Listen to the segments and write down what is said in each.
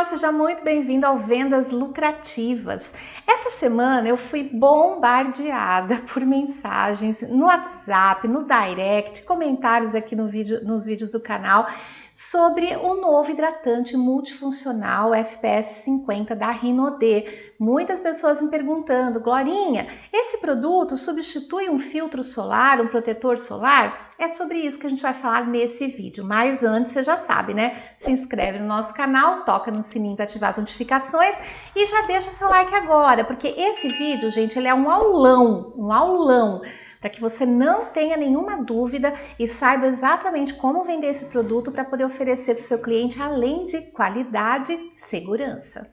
seja muito bem-vindo ao Vendas Lucrativas. Essa semana eu fui bombardeada por mensagens no WhatsApp, no direct, comentários aqui nos vídeos do canal sobre o novo hidratante multifuncional FPS 50 da Rinode. Muitas pessoas me perguntando: Glorinha, esse produto substitui um filtro solar, um protetor solar? É sobre isso que a gente vai falar nesse vídeo, mas antes você já sabe, né? Se inscreve no nosso canal, toca no sininho para ativar as notificações e já deixa seu like agora, porque esse vídeo, gente, ele é um aulão, para que você não tenha nenhuma dúvida e saiba exatamente como vender esse produto para poder oferecer para o seu cliente, além de qualidade e segurança.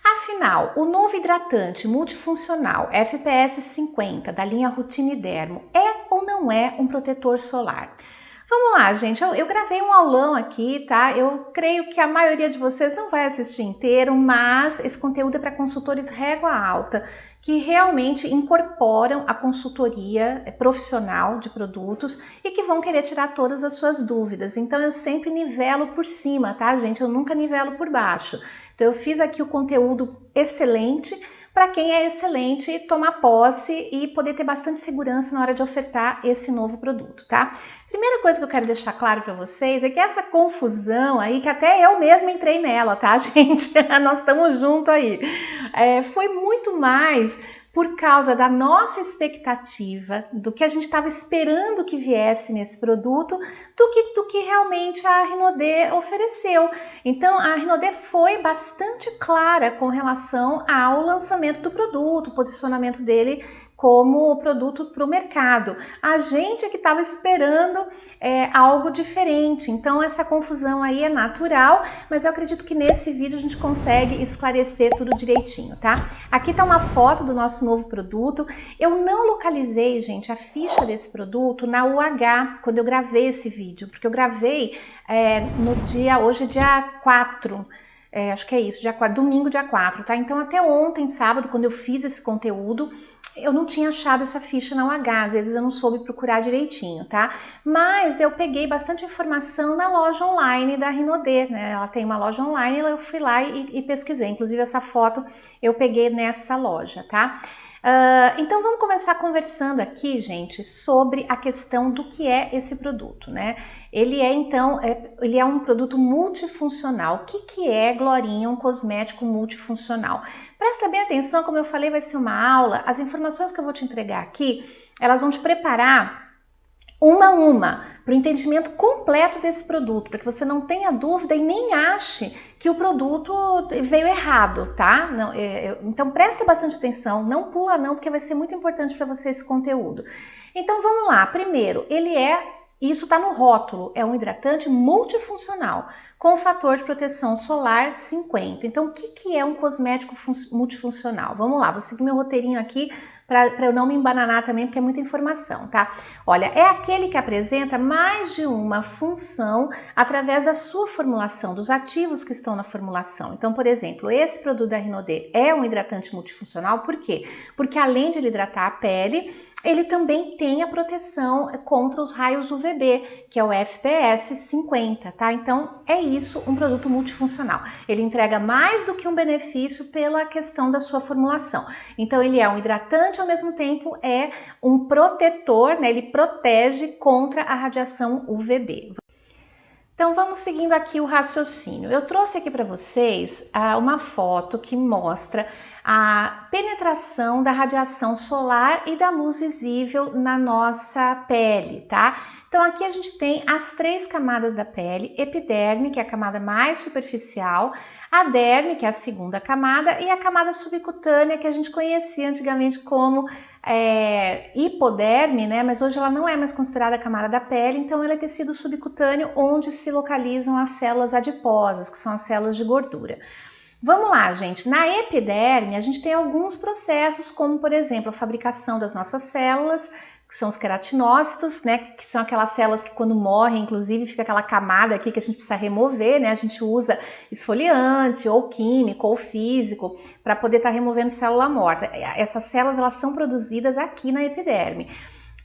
Afinal, o novo hidratante multifuncional FPS 50 da linha Routine Dermo é ou não é um protetor solar? Vamos lá, gente, eu gravei um aulão aqui, tá? Eu creio que a maioria de vocês não vai assistir inteiro, mas esse conteúdo é para consultores régua alta, que realmente incorporam a consultoria profissional de produtos e que vão querer tirar todas as suas dúvidas. Então eu sempre nivelo por cima, tá, gente? Eu nunca nivelo por baixo. Então eu fiz aqui o conteúdo excelente para quem é excelente tomar posse e poder ter bastante segurança na hora de ofertar esse novo produto, tá? Primeira coisa que eu quero deixar claro para vocês é que essa confusão aí, que até eu mesma entrei nela, tá, gente? Nós estamos juntos aí. Foi muito mais por causa da nossa expectativa, do que a gente estava esperando que viesse nesse produto, do que realmente a Rinode ofereceu. Então, a Rinode foi bastante clara com relação ao lançamento do produto, o posicionamento dele como produto para o mercado. A gente é que estava esperando algo diferente, então essa confusão aí é natural, mas eu acredito que nesse vídeo a gente consegue esclarecer tudo direitinho, tá? Aqui está uma foto do nosso novo produto. Eu não localizei, gente, a ficha desse produto na UH, quando eu gravei esse vídeo, porque eu gravei hoje é dia 4, acho que é isso, domingo dia 4, tá? Então até ontem, sábado, quando eu fiz esse conteúdo, eu não tinha achado essa ficha na UH, às vezes eu não soube procurar direitinho, tá? Mas eu peguei bastante informação na loja online da Rinode, né? Ela tem uma loja online, eu fui lá e pesquisei, inclusive essa foto eu peguei nessa loja, tá? Então vamos começar conversando aqui, gente, sobre a questão do que é esse produto, né? Ele é um produto multifuncional. O que é, Glorinha, um cosmético multifuncional? Presta bem atenção, como eu falei, vai ser uma aula. As informações que eu vou te entregar aqui, elas vão te preparar uma a uma, para o entendimento completo desse produto, para que você não tenha dúvida e nem ache que o produto veio errado, tá? Então presta bastante atenção, não pula não, porque vai ser muito importante para você esse conteúdo. Então vamos lá, primeiro, isso está no rótulo, é um hidratante multifuncional, com fator de proteção solar 50. Então o que é um cosmético multifuncional? Vamos lá, vou seguir meu roteirinho aqui, para eu não me embananar também, porque é muita informação, tá? Olha, é aquele que apresenta mais de uma função através da sua formulação, dos ativos que estão na formulação. Então, por exemplo, esse produto da Rinode é um hidratante multifuncional, por quê? Porque além de ele hidratar a pele, ele também tem a proteção contra os raios UVB, que é o FPS 50, tá? Então, é isso, um produto multifuncional. Ele entrega mais do que um benefício pela questão da sua formulação. Então, ele é um hidratante, ao mesmo tempo é um protetor, né? Ele protege contra a radiação UVB. Então vamos seguindo aqui o raciocínio. Eu trouxe aqui para vocês uma foto que mostra a penetração da radiação solar e da luz visível na nossa pele, tá? Então aqui a gente tem as 3 camadas da pele: epiderme, que é a camada mais superficial, a derme, que é a segunda camada, e a camada subcutânea, que a gente conhecia antigamente como hipoderme, né? Mas hoje ela não é mais considerada a camada da pele, então ela é tecido subcutâneo onde se localizam as células adiposas, que são as células de gordura. Vamos lá, gente. Na epiderme, a gente tem alguns processos, como, por exemplo, a fabricação das nossas células, que são os queratinócitos, né, que são aquelas células que quando morrem, inclusive, fica aquela camada aqui que a gente precisa remover, né, a gente usa esfoliante, ou químico, ou físico, para poder estar removendo célula morta. Essas células, elas são produzidas aqui na epiderme.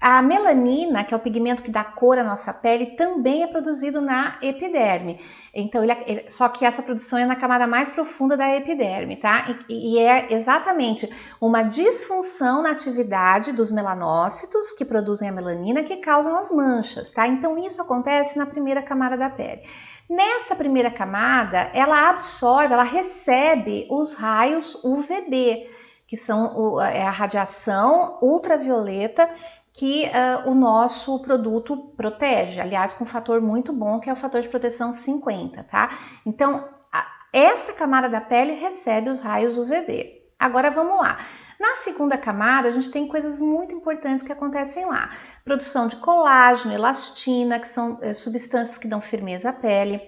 A melanina, que é o pigmento que dá cor à nossa pele, também é produzido na epiderme. Então, só que essa produção é na camada mais profunda da epiderme, tá? E é exatamente uma disfunção na atividade dos melanócitos que produzem a melanina que causam as manchas, tá? Então, isso acontece na primeira camada da pele. Nessa primeira camada, ela absorve, ela recebe os raios UVB, que são a radiação ultravioleta que o nosso produto protege, aliás, com um fator muito bom, que é o fator de proteção 50, tá? Então, essa camada da pele recebe os raios UVB. Agora, vamos lá. Na segunda camada, a gente tem coisas muito importantes que acontecem lá. Produção de colágeno, elastina, que são substâncias que dão firmeza à pele.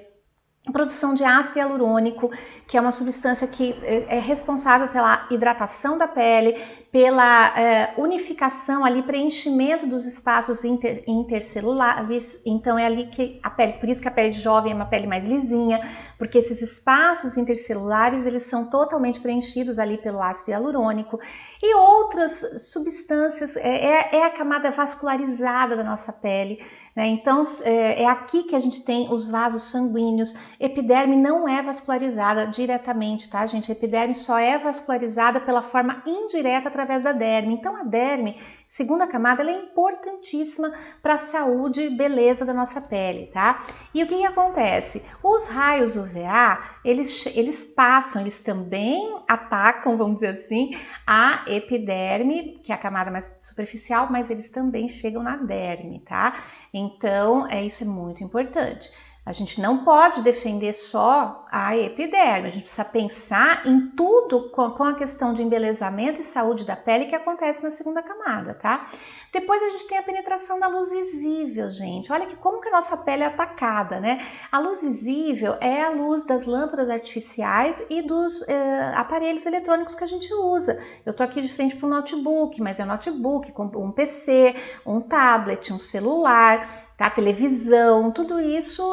Produção de ácido hialurônico, que é uma substância que é responsável pela hidratação da pele, pela unificação ali, preenchimento dos espaços intercelulares. Então é ali que a pele, por isso que a pele jovem é uma pele mais lisinha, porque esses espaços intercelulares, eles são totalmente preenchidos ali pelo ácido hialurônico. E outras substâncias, é a camada vascularizada da nossa pele, né? Então é aqui que a gente tem os vasos sanguíneos. Epiderme não é vascularizada diretamente, tá, gente? A epiderme só é vascularizada pela forma indireta através da derme. Então a derme, segunda camada, ela é importantíssima para a saúde e beleza da nossa pele, tá? E o que acontece? Os raios UVA, eles passam, eles também atacam, vamos dizer assim, a epiderme, que é a camada mais superficial, mas eles também chegam na derme, tá? Então, isso é muito importante. A gente não pode defender só a epiderme, a gente precisa pensar em tudo com a questão de embelezamento e saúde da pele que acontece na segunda camada, tá? Depois a gente tem a penetração da luz visível, gente. Olha como que a nossa pele é atacada, né? A luz visível é a luz das lâmpadas artificiais e dos aparelhos eletrônicos que a gente usa. Eu tô aqui de frente para um notebook, mas é um notebook com um PC, um tablet, um celular, tá? Televisão, tudo isso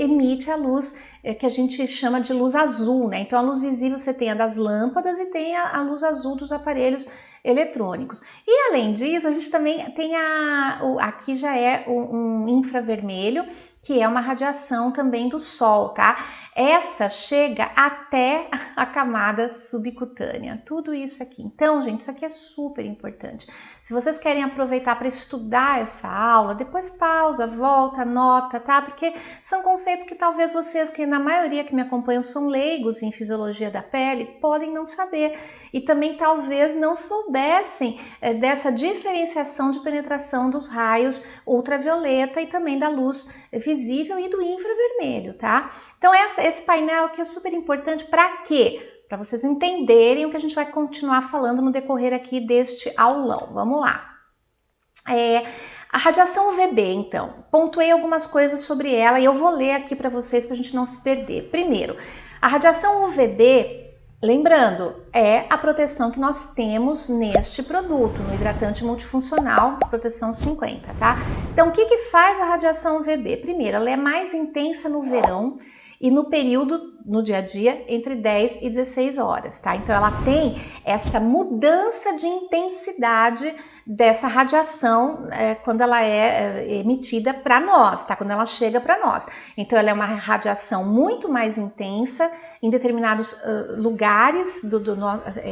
emite a luz que a gente chama de luz azul, né? Então a luz visível você tem a das lâmpadas e tem a luz azul dos aparelhos eletrônicos. E além disso, a gente também tem aqui já é um infravermelho, que é uma radiação também do sol, tá? Essa chega até a camada subcutânea, tudo isso aqui. Então, gente, isso aqui é super importante. Se vocês querem aproveitar para estudar essa aula, depois pausa, volta, anota, tá? Porque são conceitos que talvez vocês, que na maioria que me acompanham são leigos em fisiologia da pele, podem não saber. E também talvez não soubessem dessa diferenciação de penetração dos raios ultravioleta e também da luz visível e do infravermelho, tá? Então esse painel aqui é super importante para quê? Para vocês entenderem o que a gente vai continuar falando no decorrer aqui deste aulão. Vamos lá. A radiação UVB, então, pontuei algumas coisas sobre ela e eu vou ler aqui para vocês para a gente não se perder. Primeiro, a radiação UVB, lembrando, é a proteção que nós temos neste produto, no hidratante multifuncional, proteção 50, tá? Então, o que faz a radiação UVB? Primeiro, ela é mais intensa no verão e no período, no dia a dia, entre 10 e 16 horas, tá? Então, ela tem essa mudança de intensidade dessa radiação quando ela é emitida para nós, tá? Quando ela chega para nós. Então, ela é uma radiação muito mais intensa em determinados lugares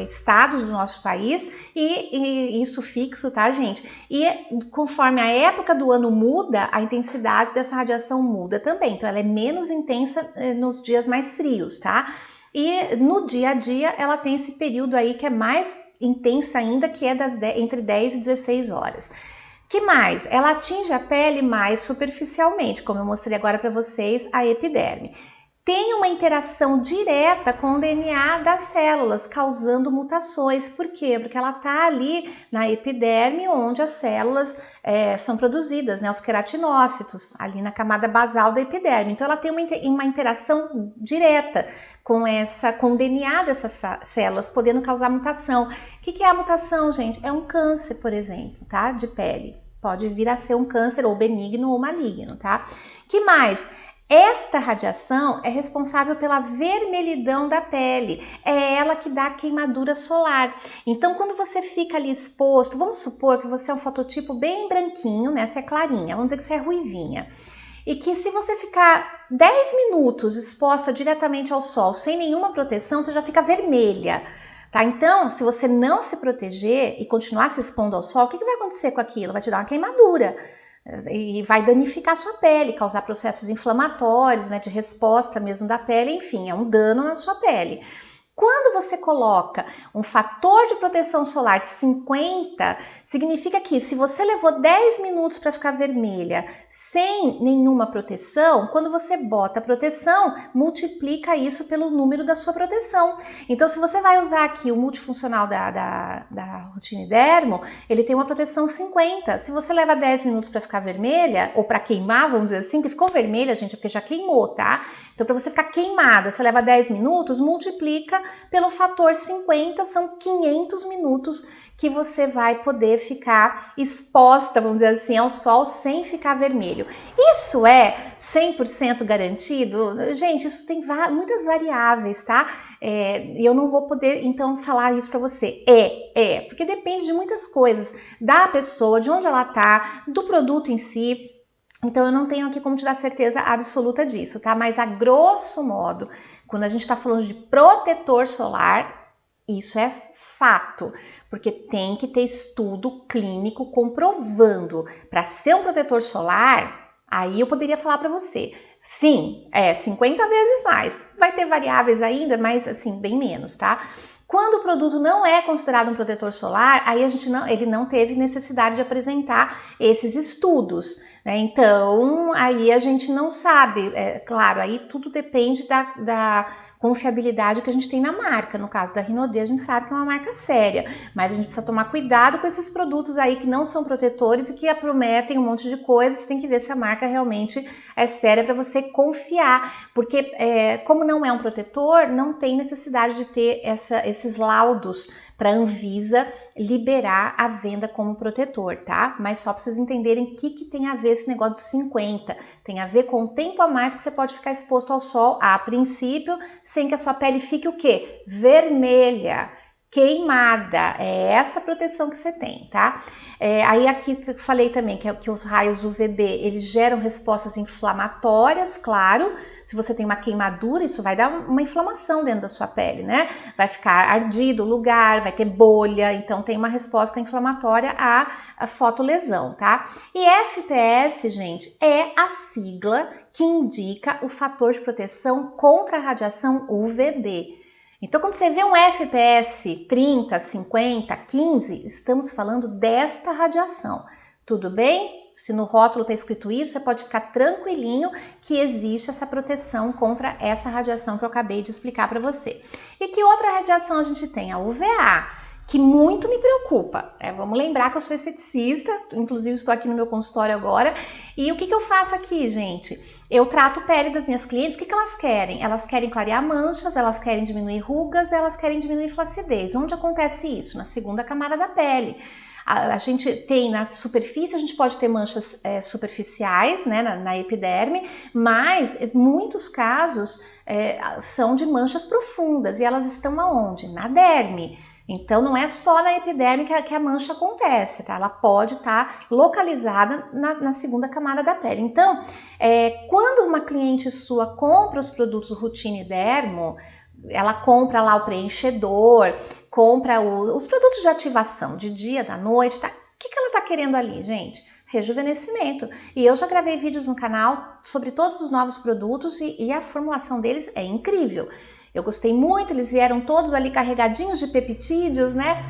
estados do nosso país e isso fixo, tá, gente? E conforme a época do ano muda, a intensidade dessa radiação muda também. Então, ela é menos intensa nos dias mais frios, tá? E no dia a dia, ela tem esse período aí que é mais intensa ainda, que é entre 10 e 16 horas. Que mais? Ela atinge a pele mais superficialmente, como eu mostrei agora para vocês, a epiderme. Tem uma interação direta com o DNA das células, causando mutações. Por quê? Porque ela está ali na epiderme, onde as células são produzidas, né? Os queratinócitos, ali na camada basal da epiderme. Então, ela tem uma interação direta com o DNA dessas células, podendo causar mutação. O que é a mutação, gente? É um câncer, por exemplo, tá? De pele. Pode vir a ser um câncer ou benigno ou maligno, tá? Que mais? Esta radiação é responsável pela vermelhidão da pele, é ela que dá a queimadura solar. Então, quando você fica ali exposto, vamos supor que você é um fototipo bem branquinho, né? Você é clarinha, vamos dizer que você é ruivinha. E que se você ficar 10 minutos exposta diretamente ao sol, sem nenhuma proteção, você já fica vermelha. Tá? Então, se você não se proteger e continuar se expondo ao sol, o que vai acontecer com aquilo? Vai te dar uma queimadura. E vai danificar a sua pele, causar processos inflamatórios, né, de resposta mesmo da pele, enfim, é um dano na sua pele. Quando você coloca um fator de proteção solar 50, significa que se você levou 10 minutos para ficar vermelha sem nenhuma proteção, quando você bota a proteção, multiplica isso pelo número da sua proteção. Então, se você vai usar aqui o multifuncional da Routine Dermo, ele tem uma proteção 50. Se você leva 10 minutos para ficar vermelha, ou para queimar, vamos dizer assim, que ficou vermelha, gente, porque já queimou, tá? Então, para você ficar queimada, você leva 10 minutos, multiplica pelo fator 50, são 500 minutos que você vai poder ficar exposta, vamos dizer assim, ao sol sem ficar vermelho. Isso é 100% garantido? Gente, isso tem muitas variáveis, tá? E eu não vou poder, então, falar isso para você. Porque depende de muitas coisas, da pessoa, de onde ela tá, do produto em si. Então, eu não tenho aqui como te dar certeza absoluta disso, tá? Mas, a grosso modo, quando a gente está falando de protetor solar, isso é fato, porque tem que ter estudo clínico comprovando. Para ser um protetor solar, aí eu poderia falar para você, sim, 50 vezes mais. Vai ter variáveis ainda, mas assim, bem menos, tá? Quando o produto não é considerado um protetor solar, aí ele não teve necessidade de apresentar esses estudos, né? Então, aí a gente não sabe, claro, aí tudo depende da confiabilidade que a gente tem na marca. No caso da Rinodê, a gente sabe que é uma marca séria, mas a gente precisa tomar cuidado com esses produtos aí que não são protetores e que prometem um monte de coisas. Você tem que ver se a marca realmente é séria para você confiar, porque como não é um protetor, não tem necessidade de ter esses laudos para a Anvisa liberar a venda como protetor, tá? Mas só para vocês entenderem o que tem a ver esse negócio dos 50. Tem a ver com o tempo a mais que você pode ficar exposto ao sol, a princípio, sem que a sua pele fique o quê? Vermelha, queimada. É essa proteção que você tem, tá? Aí aqui que eu falei também que os raios UVB, eles geram respostas inflamatórias, claro. Se você tem uma queimadura, isso vai dar uma inflamação dentro da sua pele, né? Vai ficar ardido o lugar, vai ter bolha, então tem uma resposta inflamatória à fotolesão, tá? E FPS, gente, é a sigla que indica o fator de proteção contra a radiação UVB. Então, quando você vê um FPS 30, 50, 15, estamos falando desta radiação. Tudo bem? Se no rótulo está escrito isso, você pode ficar tranquilinho que existe essa proteção contra essa radiação que eu acabei de explicar para você. E que outra radiação a gente tem? A UVA, que muito me preocupa. Vamos lembrar que eu sou esteticista, inclusive estou aqui no meu consultório agora. E o que eu faço aqui, gente? Eu trato pele das minhas clientes, o que elas querem? Elas querem clarear manchas, elas querem diminuir rugas, elas querem diminuir flacidez. Onde acontece isso? Na segunda camada da pele. A gente tem na superfície, a gente pode ter manchas superficiais, né, na epiderme, mas muitos casos são de manchas profundas e elas estão aonde? Na derme. Então, não é só na epiderme que a mancha acontece, tá? Ela pode estar localizada na segunda camada da pele. Então, quando uma cliente sua compra os produtos Routine Dermo, ela compra lá o preenchedor, compra os produtos de ativação de dia, da noite, tá? O que ela tá querendo ali, gente? Rejuvenescimento. E eu já gravei vídeos no canal sobre todos os novos produtos e a formulação deles é incrível. Eu gostei muito, eles vieram todos ali carregadinhos de peptídeos, né?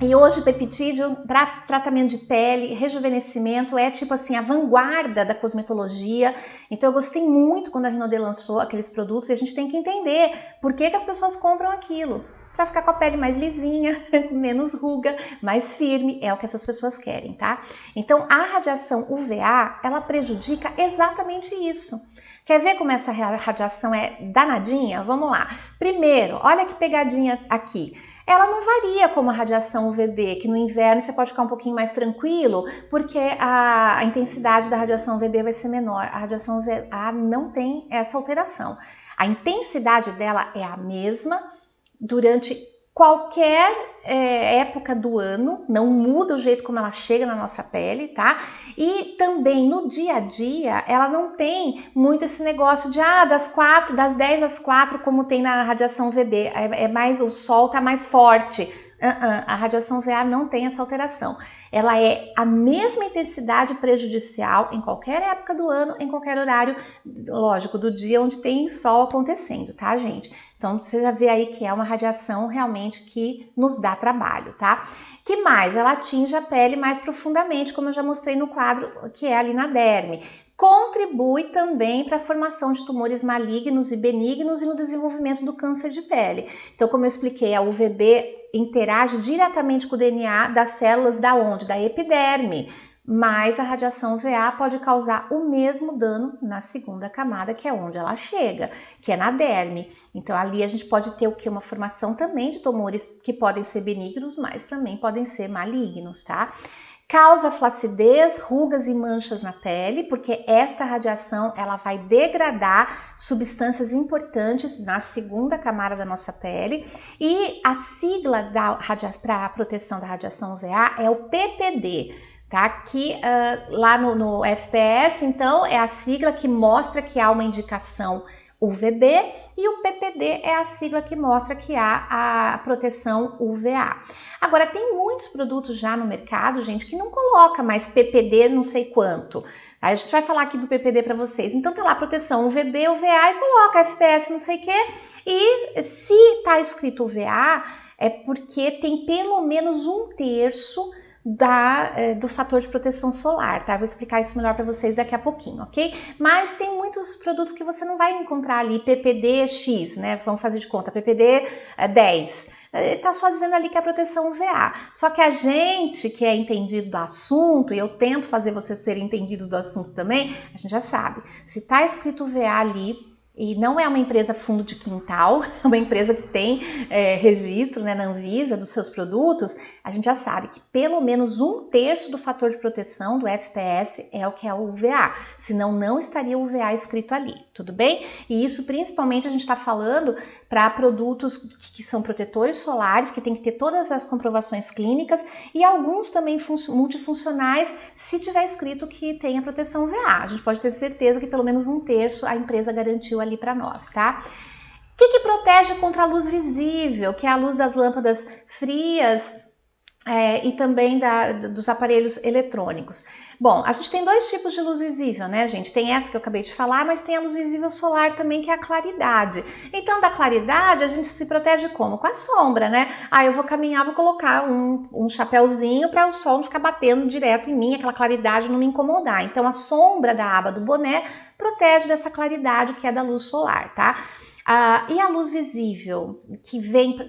E hoje peptídeo para tratamento de pele, rejuvenescimento, é tipo assim a vanguarda da cosmetologia. Então eu gostei muito quando a Rinodê lançou aqueles produtos e a gente tem que entender por que as pessoas compram aquilo. Para ficar com a pele mais lisinha, menos ruga, mais firme, é o que essas pessoas querem, tá? Então a radiação UVA, ela prejudica exatamente isso. Quer ver como essa radiação é danadinha? Vamos lá. Primeiro, olha que pegadinha aqui. ela não varia como a radiação UVB, que no inverno você pode ficar um pouquinho mais tranquilo, porque a intensidade da radiação UVB vai ser menor. A radiação UVA não tem essa alteração. A intensidade dela é a mesma durante qualquer época do ano, não muda o jeito como ela chega na nossa pele, tá? E também no dia a dia, ela não tem muito esse negócio de das 10 às 4, como tem na radiação VB, o sol tá mais forte. A radiação VA não tem essa alteração. Ela é a mesma intensidade prejudicial em qualquer época do ano, em qualquer horário, lógico, do dia onde tem sol acontecendo, tá, gente? Então, você já vê aí que é uma radiação realmente que nos dá trabalho, tá? Que mais? Ela atinge a pele mais profundamente, como eu já mostrei no quadro, que é ali na derme. Contribui também para a formação de tumores malignos e benignos e no desenvolvimento do câncer de pele. Então, como eu expliquei, a UVB interage diretamente com o DNA das células da onde? Da epiderme. Mas a radiação UVA pode causar o mesmo dano na segunda camada, que é onde ela chega, que é na derme. Então ali a gente pode ter o que? Uma formação também de tumores que podem ser benignos, mas também podem ser malignos, tá? Causa flacidez, rugas e manchas na pele, porque esta radiação ela vai degradar substâncias importantes na segunda camada da nossa pele. E a sigla para a proteção da radiação UVA é o PPD. Tá? Que lá no FPS, então, é a sigla que mostra que há uma indicação UVB e o PPD é a sigla que mostra que há a proteção UVA. Agora, tem muitos produtos já no mercado, gente, que não coloca mais PPD não sei quanto. Aí a gente vai falar aqui do PPD para vocês. Então, tá lá proteção UVB, UVA e coloca FPS não sei o quê. E se tá escrito UVA, é porque tem pelo menos 1/3 do fator de proteção solar, tá? Eu vou explicar isso melhor para vocês daqui a pouquinho, ok? Mas tem muitos produtos que você não vai encontrar ali PPD X, né? Vamos fazer de conta, PPD 10. Tá só dizendo ali que é a proteção UVA. Só que a gente que é entendido do assunto, e eu tento fazer vocês serem entendidos do assunto também, a gente já sabe. Se tá escrito UVA ali, e não é uma empresa fundo de quintal, é uma empresa que tem registro, né, na Anvisa dos seus produtos, a gente já sabe que pelo menos 1/3 do fator de proteção do FPS é o que é o UVA, senão não estaria o UVA escrito ali, tudo bem? E isso principalmente a gente está falando para produtos que são protetores solares, que tem que ter todas as comprovações clínicas e alguns também multifuncionais, se tiver escrito que tem a proteção UVA. A gente pode ter certeza que pelo menos 1/3 a empresa garantiu ali para nós, tá? O que protege contra a luz visível, que é a luz das lâmpadas frias e também dos aparelhos eletrônicos? Bom, a gente tem dois tipos de luz visível, né, gente? Tem essa que eu acabei de falar, mas tem a luz visível solar também, que é a claridade. Então, da claridade, a gente se protege como? Com a sombra, né? Eu vou caminhar, vou colocar um chapéuzinho para o sol não ficar batendo direto em mim, aquela claridade não me incomodar. Então, a sombra da aba do boné protege dessa claridade que é da luz solar, tá? E a luz visível que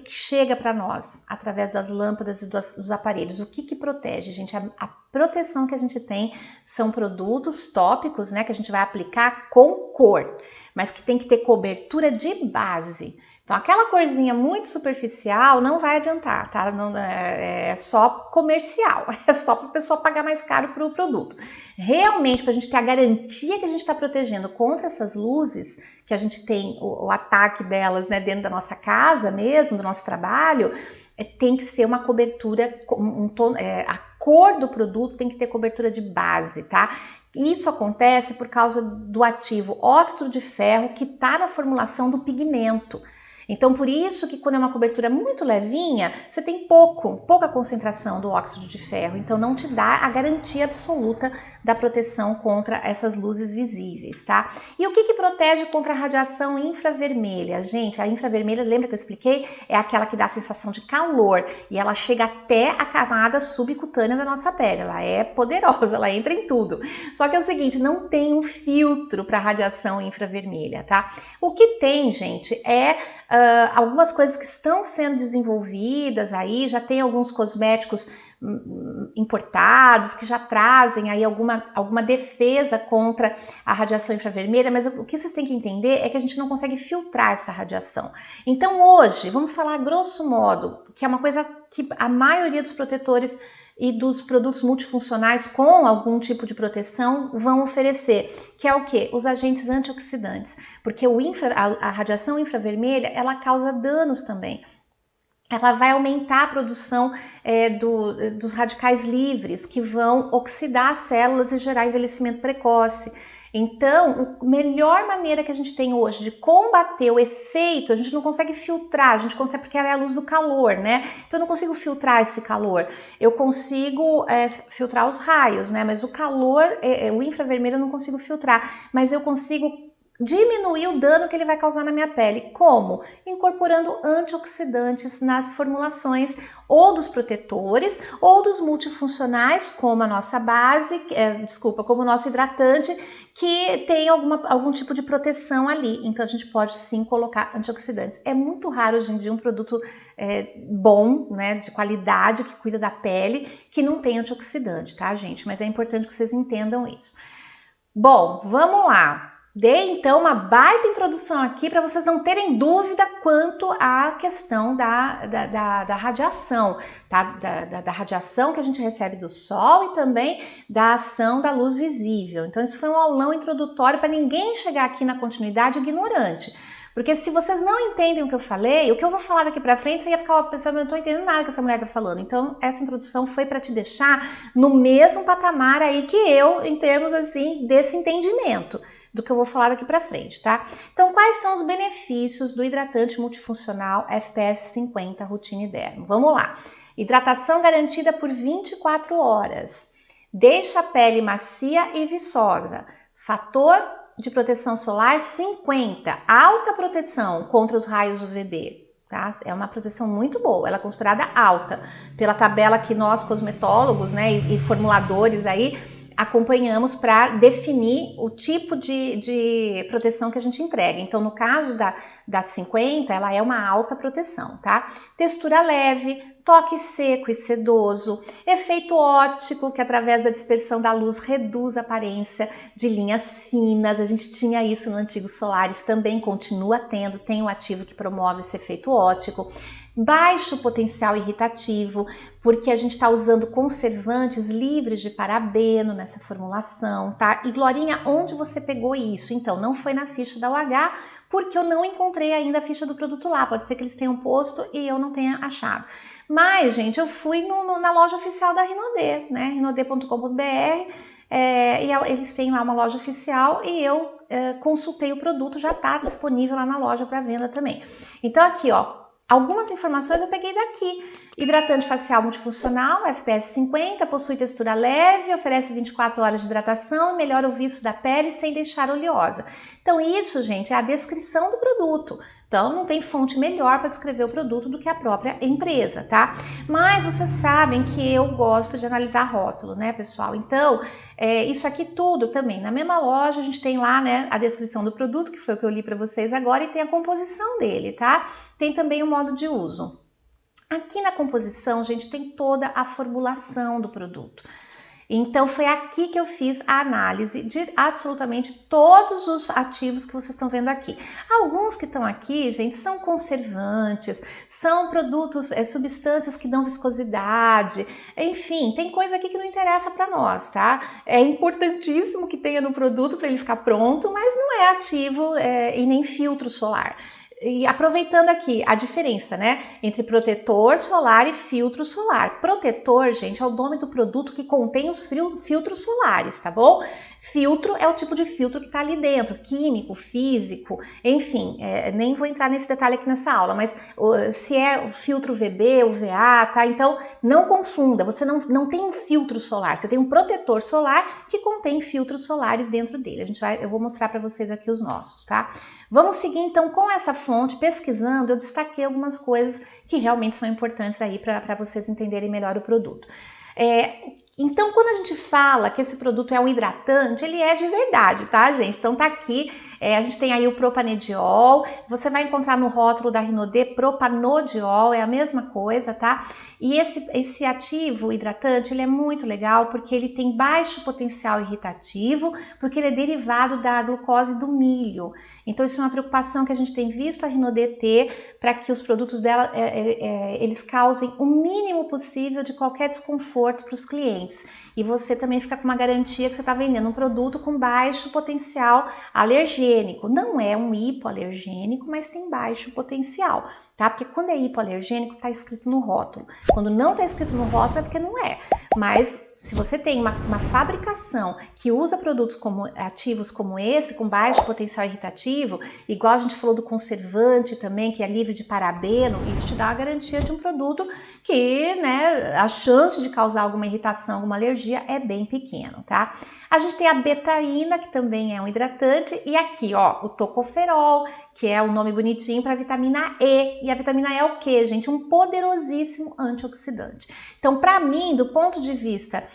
chega para nós através das lâmpadas e dos aparelhos, o que protege, gente? A proteção que a gente tem são produtos tópicos, né, que a gente vai aplicar com cor, mas que tem que ter cobertura de base. Então, aquela corzinha muito superficial não vai adiantar, tá? Não, é só comercial, é só para a pessoa pagar mais caro para o produto. Realmente, para a gente ter a garantia que a gente está protegendo contra essas luzes, que a gente tem o ataque delas, né, dentro da nossa casa mesmo, do nosso trabalho, tem que ser uma cobertura, a cor do produto tem que ter cobertura de base, tá? Isso acontece por causa do ativo óxido de ferro que está na formulação do pigmento. Então, por isso que quando é uma cobertura muito levinha, você tem pouca concentração do óxido de ferro, então não te dá a garantia absoluta da proteção contra essas luzes visíveis, tá? E o que protege contra a radiação infravermelha? Gente, a infravermelha, lembra que eu expliquei? É aquela que dá a sensação de calor e ela chega até a camada subcutânea da nossa pele, ela é poderosa, ela entra em tudo. Só que é o seguinte, não tem um filtro para radiação infravermelha, tá? O que tem, gente, é algumas coisas que estão sendo desenvolvidas aí, já tem alguns cosméticos importados, que já trazem aí alguma defesa contra a radiação infravermelha, mas o que vocês têm que entender é que a gente não consegue filtrar essa radiação. Então hoje, vamos falar grosso modo, que é uma coisa que a maioria dos protetores e dos produtos multifuncionais com algum tipo de proteção vão oferecer, que é o quê? Os agentes antioxidantes, porque a radiação infravermelha, ela causa danos também. Ela vai aumentar a produção dos radicais livres, que vão oxidar as células e gerar envelhecimento precoce. Então, a melhor maneira que a gente tem hoje de combater o efeito, a gente não consegue filtrar, a gente consegue, porque ela é a luz do calor, né? Então eu não consigo filtrar esse calor. Eu consigo filtrar os raios, né? Mas o calor, o infravermelho eu não consigo filtrar, mas eu consigo diminuir o dano que ele vai causar na minha pele. Como? Incorporando antioxidantes nas formulações ou dos protetores ou dos multifuncionais, como a nossa base, como o nosso hidratante, que tem algum tipo de proteção ali. Então a gente pode sim colocar antioxidantes. É muito raro hoje em dia um produto bom, né, de qualidade, que cuida da pele, que não tem antioxidante, tá, gente? Mas é importante que vocês entendam isso. Bom, vamos lá. Dei então uma baita introdução aqui para vocês não terem dúvida quanto à questão da radiação, tá? Da radiação que a gente recebe do sol e também da ação da luz visível. Então isso foi um aulão introdutório para ninguém chegar aqui na continuidade ignorante. Porque se vocês não entendem o que eu falei, o que eu vou falar daqui pra frente, você ia ficar pensando, eu não tô entendendo nada que essa mulher tá falando. Então, essa introdução foi para te deixar no mesmo patamar aí que eu, em termos assim, desse entendimento do que eu vou falar daqui pra frente, tá? Então, quais são os benefícios do hidratante multifuncional FPS 50 Routine Dermo? Vamos lá. Hidratação garantida por 24 horas. Deixa a pele macia e viçosa. Fator de proteção solar 50. Alta proteção contra os raios UVB. Tá? É uma proteção muito boa, ela é considerada alta pela tabela que nós cosmetólogos, né, e formuladores aí acompanhamos para definir o tipo de proteção que a gente entrega. Então, no caso da 50, ela é uma alta proteção, tá? Textura leve, toque seco e sedoso, efeito óptico, que através da dispersão da luz reduz a aparência de linhas finas. A gente tinha isso no antigo Solaris, também continua tendo, tem um ativo que promove esse efeito óptico. Baixo potencial irritativo, porque a gente está usando conservantes livres de parabeno nessa formulação, tá? E Glorinha, onde você pegou isso? Então, não foi na ficha da UH, porque eu não encontrei ainda a ficha do produto lá. Pode ser que eles tenham posto e eu não tenha achado. Mas, gente, eu fui na loja oficial da Rinode, né? rinode.com.br, e eles têm lá uma loja oficial e eu consultei o produto, já está disponível lá na loja para venda também. Então, aqui, ó. Algumas informações eu peguei daqui. Hidratante facial multifuncional, FPS 50, possui textura leve, oferece 24 horas de hidratação e melhora o viço da pele sem deixar oleosa. Então isso, gente, é a descrição do produto. Então não tem fonte melhor para descrever o produto do que a própria empresa, tá? Mas vocês sabem que eu gosto de analisar rótulo, né, pessoal? Então, isso aqui tudo também, na mesma loja a gente tem lá, né, a descrição do produto, que foi o que eu li para vocês agora, e tem a composição dele, tá? Tem também o modo de uso. Aqui na composição, gente, tem toda a formulação do produto. Então, foi aqui que eu fiz a análise de absolutamente todos os ativos que vocês estão vendo aqui. Alguns que estão aqui, gente, são conservantes, são produtos, substâncias que dão viscosidade, enfim, tem coisa aqui que não interessa para nós, tá? É importantíssimo que tenha no produto para ele ficar pronto, mas não é ativo e nem filtro solar. E aproveitando aqui a diferença, né, entre protetor solar e filtro solar. Protetor, gente, é o nome do produto que contém os filtros solares, tá bom? Filtro é o tipo de filtro que tá ali dentro, químico, físico, enfim, nem vou entrar nesse detalhe aqui nessa aula, mas se é o filtro UVB, UVA, tá? Então, não confunda, você não tem um filtro solar, você tem um protetor solar que contém filtros solares dentro dele. Eu vou mostrar para vocês aqui os nossos, tá? Vamos seguir então com essa fonte, pesquisando, eu destaquei algumas coisas que realmente são importantes aí para vocês entenderem melhor o produto. Então, quando a gente fala que esse produto é um hidratante, ele é de verdade, tá, gente? Então, tá aqui A gente tem aí o propanediol, você vai encontrar no rótulo da Rinodê propanodiol, é a mesma coisa, tá? E esse ativo hidratante, ele é muito legal porque ele tem baixo potencial irritativo, porque ele é derivado da glucose do milho. Então isso é uma preocupação que a gente tem visto a Rinodê ter, para que os produtos dela, eles causem o mínimo possível de qualquer desconforto para os clientes. E você também fica com uma garantia que você está vendendo um produto com baixo potencial alergênico. Não é um hipoalergênico, mas tem baixo potencial, tá? Porque quando é hipoalergênico, está escrito no rótulo. Quando não está escrito no rótulo é porque não é. Mas se você tem uma fabricação que usa produtos ativos como esse, com baixo potencial irritativo, igual a gente falou do conservante também, que é livre de parabeno, isso te dá a garantia de um produto que, né, a chance de causar alguma irritação, alguma alergia é bem pequeno, tá? A gente tem a betaína, que também é um hidratante, e aqui, ó, o tocoferol, que é o nome bonitinho para vitamina E. E a vitamina E é o quê, gente? Um poderosíssimo antioxidante. Então, para mim, do ponto de vista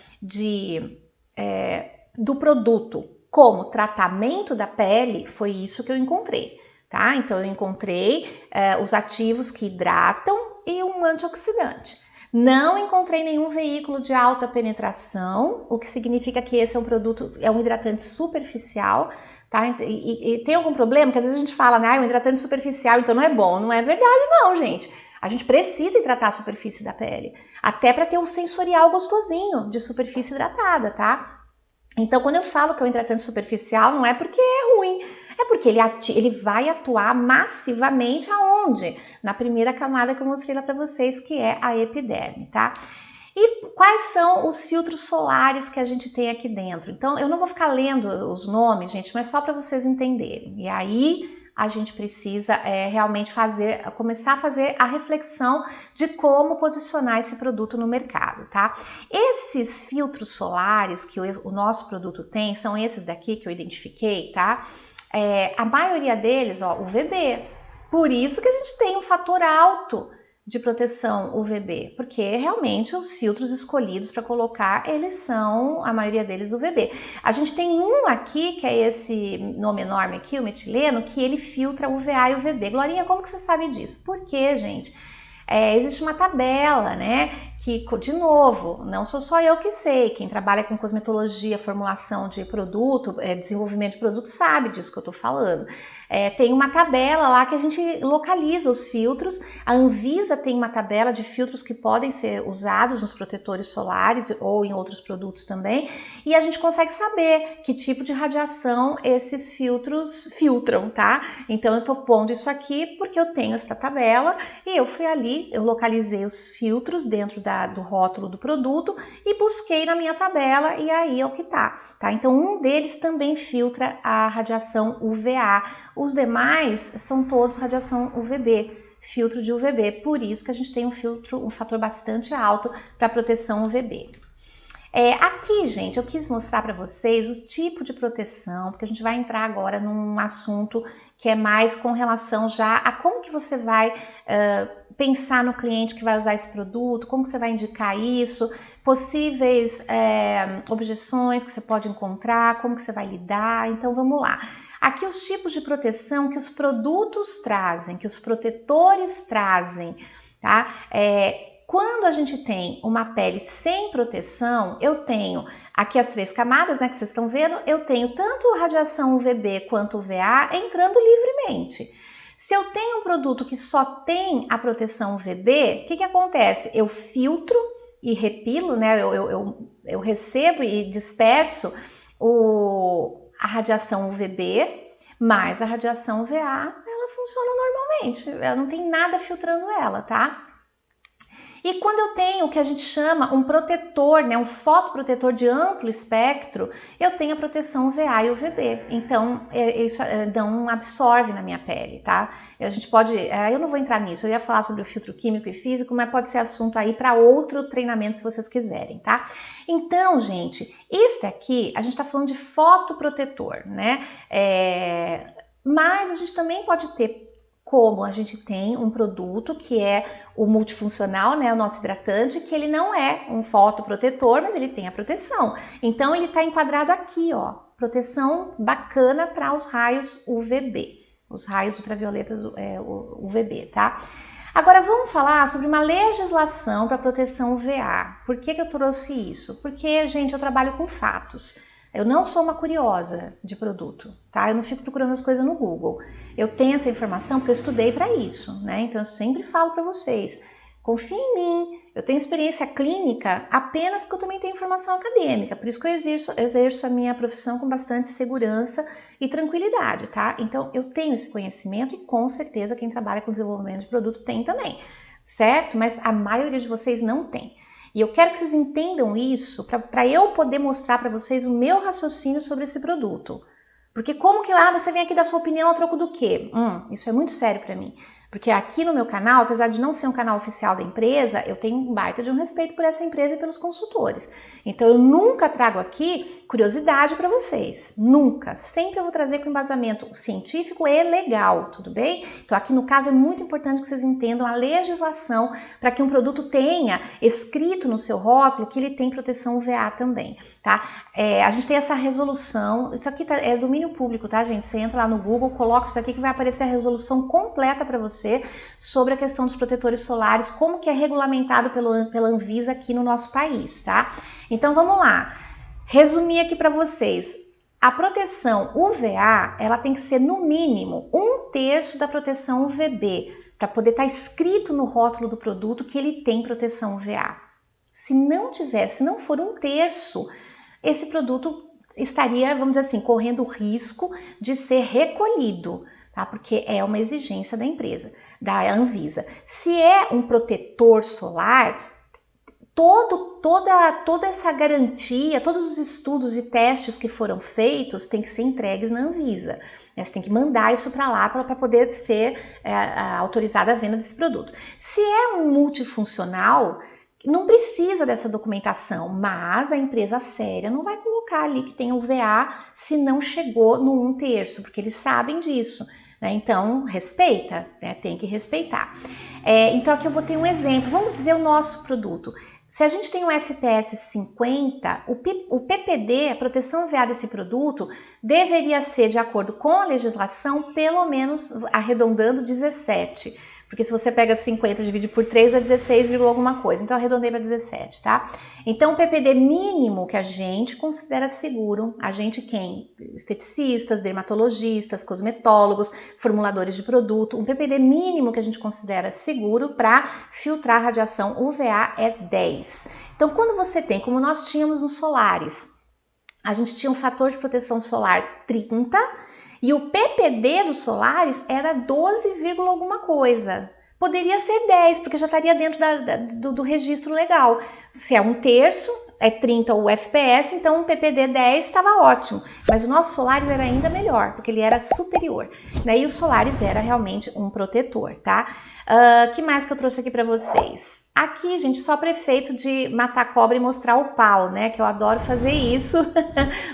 do produto como tratamento da pele, foi isso que eu encontrei, tá? Então, eu encontrei os ativos que hidratam e um antioxidante. Não encontrei nenhum veículo de alta penetração, o que significa que esse é um produto, é um hidratante superficial, tá? E tem algum problema? Porque às vezes a gente fala, né, um hidratante superficial, então não é bom. Não é verdade não, gente. A gente precisa hidratar a superfície da pele, até para ter um sensorial gostosinho de superfície hidratada, tá? Então, quando eu falo que é um hidratante superficial, não é porque é ruim, é porque ele vai atuar massivamente aonde? Na primeira camada que eu mostrei lá para vocês, que é a epiderme, tá? E quais são os filtros solares que a gente tem aqui dentro? Então, eu não vou ficar lendo os nomes, gente, mas só para vocês entenderem. E aí, a gente precisa realmente começar a fazer a reflexão de como posicionar esse produto no mercado, tá? Esses filtros solares que o nosso produto tem, são esses daqui que eu identifiquei, tá? A maioria deles, ó, UVB. Por isso que a gente tem um fator alto de proteção UVB, porque realmente os filtros escolhidos para colocar, eles são, a maioria deles, UVB. A gente tem um aqui, que é esse nome enorme aqui, o metileno, que ele filtra UVA e UVB. Glorinha, como que você sabe disso? Por quê, gente? Existe uma tabela, né, que, de novo, não sou só eu que sei, quem trabalha com cosmetologia, formulação de produto, desenvolvimento de produto, sabe disso que eu tô falando. Tem uma tabela lá que a gente localiza os filtros, a Anvisa tem uma tabela de filtros que podem ser usados nos protetores solares ou em outros produtos também, e a gente consegue saber que tipo de radiação esses filtros filtram, tá? Então eu tô pondo isso aqui porque eu tenho essa tabela e eu fui ali, eu localizei os filtros dentro do rótulo do produto e busquei na minha tabela e aí é o que tá? Então um deles também filtra a radiação UVA. Os demais são todos radiação UVB, filtro de UVB, por isso que a gente tem um fator bastante alto para proteção UVB. Aqui, gente, eu quis mostrar para vocês o tipo de proteção, porque a gente vai entrar agora num assunto que é mais com relação já a como que você vai pensar no cliente que vai usar esse produto, como que você vai indicar isso, possíveis objeções que você pode encontrar, como que você vai lidar, então vamos lá. Aqui os tipos de proteção que os produtos trazem, que os protetores trazem, tá? Quando a gente tem uma pele sem proteção, eu tenho aqui as 3 camadas, né, que vocês estão vendo, eu tenho tanto radiação UVB quanto UVA entrando livremente. Se eu tenho um produto que só tem a proteção UVB, o que acontece? Eu filtro e repilo, né, eu recebo e disperso a radiação UVB, mas a radiação UVA, ela funciona normalmente, ela não tem nada filtrando ela, tá? E quando eu tenho o que a gente chama um protetor, né, um fotoprotetor de amplo espectro, eu tenho a proteção UVA e UVB. Então, isso não absorve na minha pele, tá? A gente pode, eu não vou entrar nisso, eu ia falar sobre o filtro químico e físico, mas pode ser assunto aí para outro treinamento se vocês quiserem, tá? Então, gente, isso aqui, a gente tá falando de fotoprotetor, né? Mas a gente também pode ter, como a gente tem um produto que é o multifuncional, né, o nosso hidratante, que ele não é um fotoprotetor, mas ele tem a proteção. Então ele está enquadrado aqui, ó, proteção bacana para os raios UVB, os raios ultravioletas UVB, tá? Agora vamos falar sobre uma legislação para proteção UVA. Por que eu trouxe isso? Porque, gente, eu trabalho com fatos. Eu não sou uma curiosa de produto, tá? Eu não fico procurando as coisas no Google. Eu tenho essa informação porque eu estudei para isso, né? Então eu sempre falo para vocês, confiem em mim. Eu tenho experiência clínica apenas porque eu também tenho formação acadêmica. Por isso que eu exerço a minha profissão com bastante segurança e tranquilidade, tá? Então eu tenho esse conhecimento e com certeza quem trabalha com desenvolvimento de produto tem também, certo? Mas a maioria de vocês não tem. E eu quero que vocês entendam isso para eu poder mostrar para vocês o meu raciocínio sobre esse produto. Porque como que você vem aqui dar sua opinião a troco do quê? Isso é muito sério para mim. Porque aqui no meu canal, apesar de não ser um canal oficial da empresa, eu tenho um baita de um respeito por essa empresa e pelos consultores. Então eu nunca trago aqui curiosidade para vocês, nunca. Sempre eu vou trazer com embasamento científico e legal, tudo bem? Então aqui no caso é muito importante que vocês entendam a legislação para que um produto tenha escrito no seu rótulo que ele tem proteção UVA também, tá? A gente tem essa resolução, isso aqui é domínio público, tá, gente? Você entra lá no Google, coloca isso aqui que vai aparecer a resolução completa para você sobre a questão dos protetores solares, como que é regulamentado pela Anvisa aqui no nosso país, tá? Então vamos lá, resumir aqui para vocês. A proteção UVA, ela tem que ser no mínimo 1/3 da proteção UVB, para poder estar escrito no rótulo do produto que ele tem proteção UVA. Se não tiver, se não for 1/3, esse produto estaria, vamos dizer assim, correndo o risco de ser recolhido, tá? Porque é uma exigência da empresa, da Anvisa. Se é um protetor solar, toda essa garantia, todos os estudos e testes que foram feitos têm que ser entregues na Anvisa. Você tem que mandar isso para lá para poder ser autorizada a venda desse produto. Se é um multifuncional, não precisa dessa documentação, mas a empresa séria não vai colocar ali que tem UVA se não chegou no 1/3, porque eles sabem disso, né? Então, respeita, né? Tem que respeitar. Então, aqui eu botei um exemplo. Vamos dizer o nosso produto. Se a gente tem um FPS 50, o PPD, a proteção UVA desse produto, deveria ser, de acordo com a legislação, pelo menos arredondando 17. Porque se você pega 50 e divide por 3, dá 16, alguma coisa. Então, eu arredondei para 17, tá? Então, o PPD mínimo que a gente considera seguro, a gente quem? Esteticistas, dermatologistas, cosmetólogos, formuladores de produto. Um PPD mínimo que a gente considera seguro para filtrar a radiação UVA é 10. Então, quando você tem, como nós tínhamos nos solares, a gente tinha um fator de proteção solar 30, e o PPD dos solares era 12, alguma coisa. Poderia ser 10, porque já estaria dentro do registro legal. Se é 1/3, é 30 o FPS, então um PPD 10 estava ótimo. Mas o nosso solares era ainda melhor, porque ele era superior. E o solares era realmente um protetor, tá? Que mais que eu trouxe aqui para vocês? Aqui, gente, só para efeito de matar cobra e mostrar o pau, né? Que eu adoro fazer isso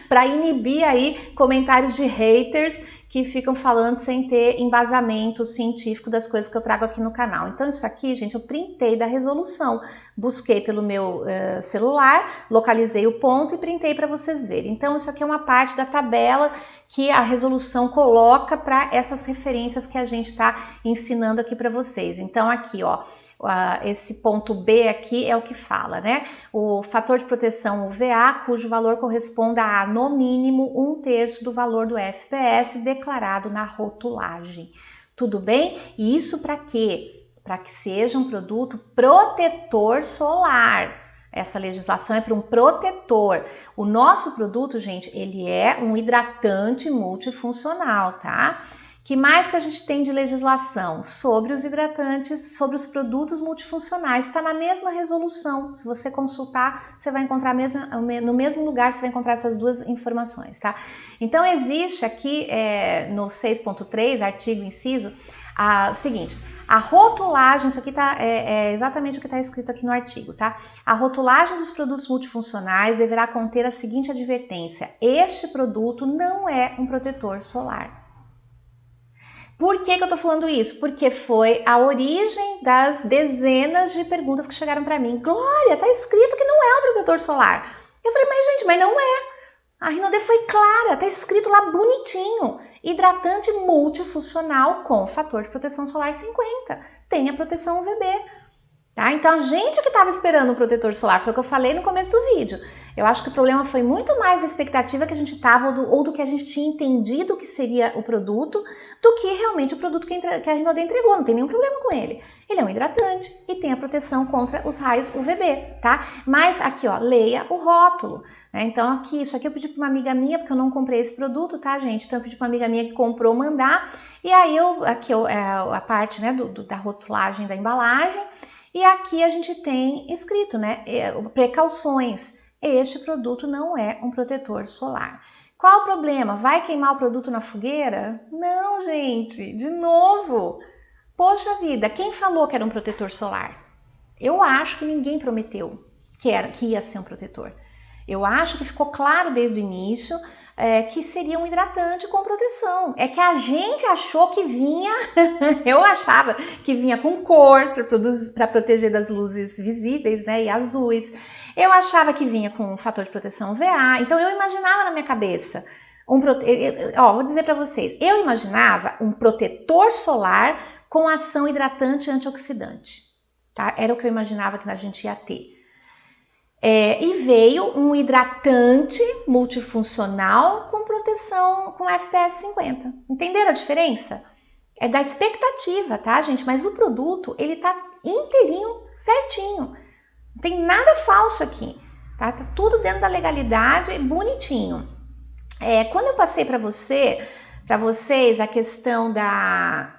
para inibir aí comentários de haters que ficam falando sem ter embasamento científico das coisas que eu trago aqui no canal. Então isso aqui, gente, eu printei da resolução, busquei pelo meu celular, localizei o ponto e printei para vocês verem. Então isso aqui é uma parte da tabela que a resolução coloca para essas referências que a gente está ensinando aqui para vocês. Então aqui, ó, esse ponto B aqui é o que fala, né? O fator de proteção UVA, cujo valor corresponda a, no mínimo, 1/3 do valor do FPS declarado na rotulagem. Tudo bem? E isso para quê? Para que seja um produto protetor solar. Essa legislação é para um protetor. O nosso produto, gente, ele é um hidratante multifuncional, tá? Que mais que a gente tem de legislação? Sobre os hidratantes, sobre os produtos multifuncionais, está na mesma resolução. Se você consultar, você vai encontrar no mesmo lugar, você vai encontrar essas duas informações, tá? Então, existe aqui no 6.3, artigo inciso, o seguinte: a rotulagem, isso aqui é exatamente o que está escrito aqui no artigo, tá? A rotulagem dos produtos multifuncionais deverá conter a seguinte advertência: este produto não é um protetor solar. Por que eu tô falando isso? Porque foi a origem das dezenas de perguntas que chegaram para mim. Glória, tá escrito que não é um protetor solar. Eu falei, mas gente, mas não é. A Rinode foi clara, tá escrito lá bonitinho. Hidratante multifuncional com fator de proteção solar 50. Tem a proteção UVB. Tá? Então a gente que estava esperando o protetor solar, foi o que eu falei no começo do vídeo. Eu acho que o problema foi muito mais da expectativa que a gente estava ou do que a gente tinha entendido que seria o produto, do que realmente o produto que a Rinode entregou. Não tem nenhum problema com ele. Ele é um hidratante e tem a proteção contra os raios UVB, tá? Mas aqui, ó, leia o rótulo. Né? Então aqui, isso aqui eu pedi para uma amiga minha, porque eu não comprei esse produto, tá, gente? Então eu pedi para uma amiga minha que comprou mandar. E aí a parte, né, da rotulagem da embalagem. E aqui a gente tem escrito, né, precauções. Este produto não é um protetor solar. Qual o problema? Vai queimar o produto na fogueira? Não, gente, de novo. Poxa vida, quem falou que era um protetor solar? Eu acho que ninguém prometeu que ia ser um protetor. Eu acho que ficou claro desde o início que seria um hidratante com proteção. É que a gente achou que vinha, eu achava que vinha com cor para proteger das luzes visíveis, né, e azuis. Eu achava que vinha com um fator de proteção UVA. Então eu imaginava na minha cabeça, vou dizer para vocês, eu imaginava um protetor solar com ação hidratante e antioxidante. Tá? Era o que eu imaginava que a gente ia ter. E veio um hidratante multifuncional com proteção com FPS 50. Entenderam a diferença? É da expectativa, tá, gente? Mas o produto, ele tá inteirinho, certinho. Não tem nada falso aqui, tá? Tá tudo dentro da legalidade, bonitinho. Quando eu passei para vocês a questão da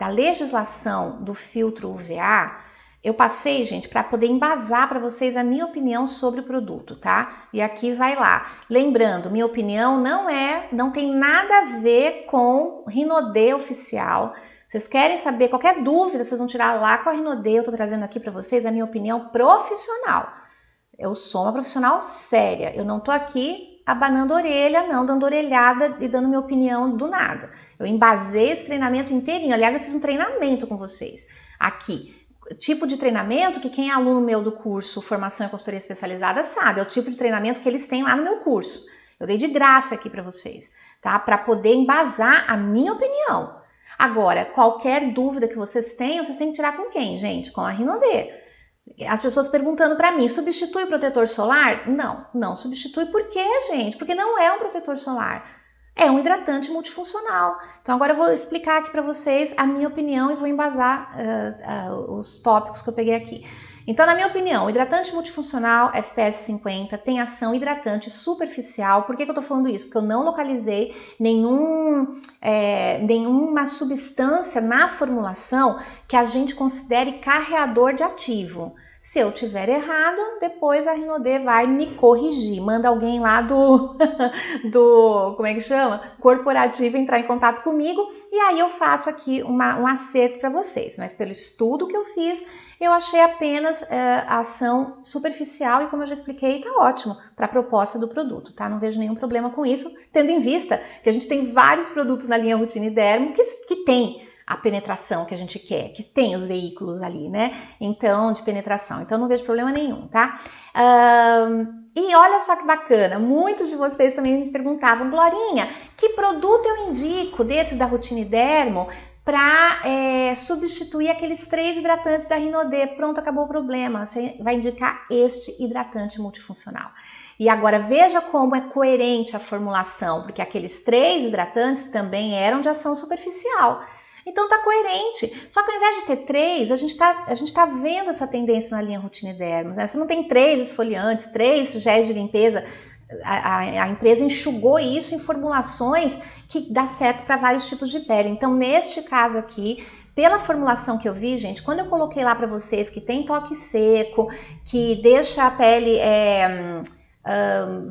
legislação do filtro UVA, eu passei, gente, para poder embasar para vocês a minha opinião sobre o produto, tá? E aqui vai lá. Lembrando, minha opinião não tem nada a ver com Rinode oficial. Vocês querem saber qualquer dúvida, vocês vão tirar lá com a Rinode. Eu tô trazendo aqui para vocês a minha opinião profissional. Eu sou uma profissional séria. Eu não tô aqui abanando a orelha, não, dando orelhada e dando minha opinião do nada. Eu embasei esse treinamento inteirinho. Aliás, eu fiz um treinamento com vocês aqui. Tipo de treinamento que quem é aluno meu do curso Formação em Consultoria Especializada sabe, é o tipo de treinamento que eles têm lá no meu curso. Eu dei de graça aqui para vocês, tá? Para poder embasar a minha opinião. Agora, qualquer dúvida que vocês têm que tirar com quem, gente? Com a Rinode. As pessoas perguntando para mim, substitui o protetor solar? Não substitui. Por quê, gente? Porque não é um protetor solar. É um hidratante multifuncional. Então agora eu vou explicar aqui para vocês a minha opinião e vou embasar os tópicos que eu peguei aqui. Então, na minha opinião, o hidratante multifuncional FPS 50 tem ação hidratante superficial. Por que eu tô falando isso? Porque eu não localizei nenhuma substância na formulação que a gente considere carreador de ativo. Se eu tiver errado, depois a Rinode vai me corrigir. Manda alguém lá do como é que chama? Corporativo entrar em contato comigo e aí eu faço aqui um acerto para vocês. Mas pelo estudo que eu fiz, eu achei apenas a ação superficial e como eu já expliquei, tá ótimo para a proposta do produto, tá? Não vejo nenhum problema com isso, tendo em vista que a gente tem vários produtos na linha Routine Dermo que tem a penetração que a gente quer, que tem os veículos ali, né? Então, de penetração. Então, não vejo problema nenhum, tá? E olha só que bacana, muitos de vocês também me perguntavam, Glorinha, que produto eu indico desses da Routine Dermo para substituir aqueles 3 hidratantes da Rinode? Pronto, acabou o problema. Você vai indicar este hidratante multifuncional. E agora veja como é coerente a formulação, porque aqueles 3 hidratantes também eram de ação superficial. Então tá coerente. Só que ao invés de ter 3, a gente tá vendo essa tendência na linha Routine Dermo, né? Você não tem 3 esfoliantes, 3 géis de limpeza. A empresa enxugou isso em formulações que dá certo para vários tipos de pele. Então, neste caso aqui, pela formulação que eu vi, gente, quando eu coloquei lá para vocês que tem toque seco, que deixa a pele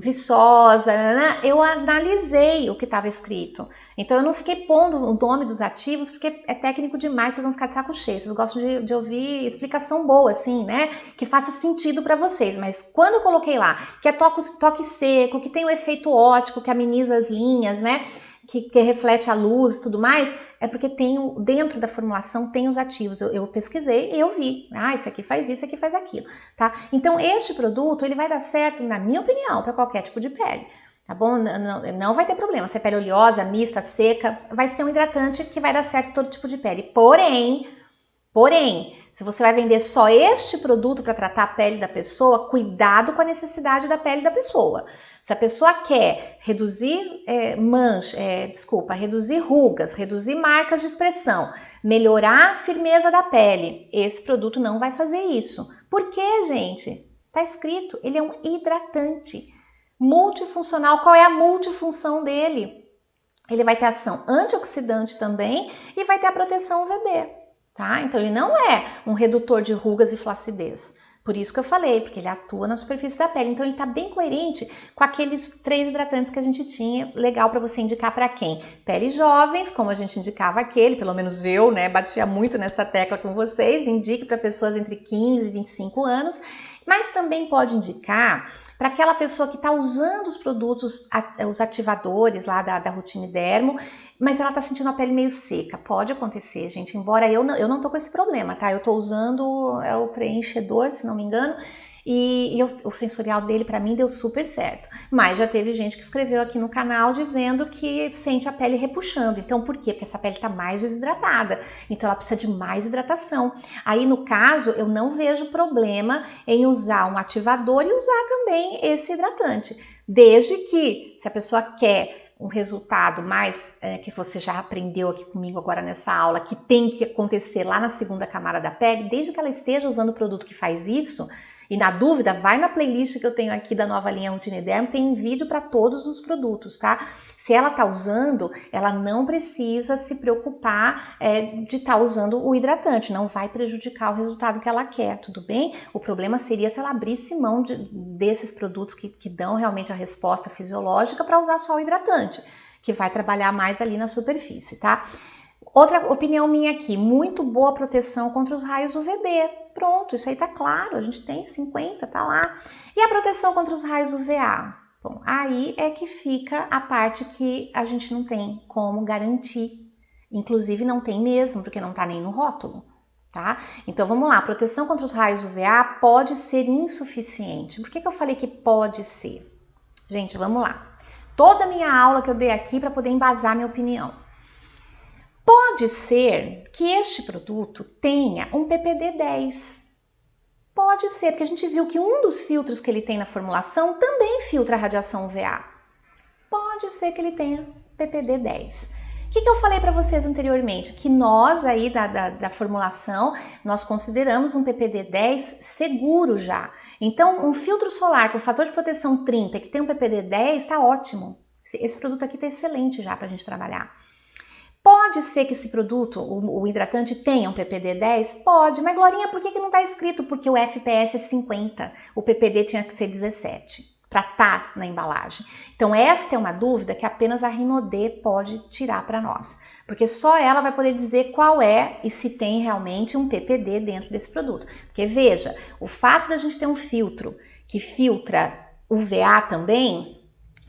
viçosa, né? Eu analisei o que estava escrito. Então eu não fiquei pondo o nome dos ativos porque é técnico demais, vocês vão ficar de saco cheio. Vocês gostam de ouvir explicação boa, assim, né? Que faça sentido para vocês. Mas quando eu coloquei lá que é toque seco, que tem um efeito óptico, que ameniza as linhas, né? Que reflete a luz e tudo mais, é porque dentro da formulação tem os ativos. Eu pesquisei e eu vi. Esse aqui faz isso, esse aqui faz aquilo, tá? Então, este produto, ele vai dar certo, na minha opinião, para qualquer tipo de pele. tá bom? Não vai ter problema. Se é pele oleosa, mista, seca, vai ser um hidratante que vai dar certo em todo tipo de pele. Porém, se você vai vender só este produto para tratar a pele da pessoa, cuidado com a necessidade da pele da pessoa. Se a pessoa quer reduzir reduzir rugas, reduzir marcas de expressão, melhorar a firmeza da pele, esse produto não vai fazer isso. Por quê, gente? Tá escrito, ele é um hidratante multifuncional. Qual é a multifunção dele? Ele vai ter ação antioxidante também e vai ter a proteção UVB. Tá? Então ele não é um redutor de rugas e flacidez. Por isso que eu falei, porque ele atua na superfície da pele. Então ele está bem coerente com aqueles 3 hidratantes que a gente tinha. Legal para você indicar para quem? Peles jovens, como a gente indicava aquele, pelo menos eu, né, batia muito nessa tecla com vocês. Indique para pessoas entre 15 e 25 anos. Mas também pode indicar para aquela pessoa que está usando os produtos, os ativadores lá da Routine Dermo, mas ela tá sentindo a pele meio seca. Pode acontecer, gente, embora eu não tô com esse problema, tá? Eu tô usando o preenchedor, se não me engano, e o sensorial dele para mim deu super certo. Mas já teve gente que escreveu aqui no canal dizendo que sente a pele repuxando. Então por quê? Porque essa pele tá mais desidratada, então ela precisa de mais hidratação. Aí no caso, eu não vejo problema em usar um ativador e usar também esse hidratante, desde que, se a pessoa quer um resultado mais que você já aprendeu aqui comigo agora nessa aula, que tem que acontecer lá na segunda camada da pele, desde que ela esteja usando o produto que faz isso, e na dúvida, vai na playlist que eu tenho aqui da nova linha Routine Dermo, tem vídeo para todos os produtos, tá? Se ela tá usando, ela não precisa se preocupar de estar usando o hidratante, não vai prejudicar o resultado que ela quer, tudo bem? O problema seria se ela abrisse mão desses produtos que dão realmente a resposta fisiológica para usar só o hidratante, que vai trabalhar mais ali na superfície, tá? Outra opinião minha aqui, muito boa proteção contra os raios UVB. Pronto, isso aí tá claro, a gente tem 50, tá lá. E a proteção contra os raios UVA? Bom, aí é que fica a parte que a gente não tem como garantir. Inclusive não tem mesmo, porque não tá nem no rótulo, tá? Então vamos lá, proteção contra os raios UVA pode ser insuficiente. Por que eu falei que pode ser? Gente, vamos lá. Toda a minha aula que eu dei aqui para poder embasar minha opinião. Pode ser que este produto tenha um PPD 10. Pode ser, porque a gente viu que um dos filtros que ele tem na formulação também filtra a radiação UVA. Pode ser que ele tenha PPD 10. O que eu falei para vocês anteriormente? Que nós aí da formulação, nós consideramos um PPD 10 seguro já. Então, um filtro solar com fator de proteção 30 que tem um PPD 10 está ótimo. Esse produto aqui está excelente já para a gente trabalhar. Pode ser que esse produto, o hidratante, tenha um PPD 10? Pode, mas Glorinha, por que não está escrito? Porque o FPS é 50, o PPD tinha que ser 17, para estar na embalagem. Então esta é uma dúvida que apenas a Rinodê pode tirar para nós, porque só ela vai poder dizer qual é e se tem realmente um PPD dentro desse produto. Porque veja, o fato da gente ter um filtro que filtra UVA também,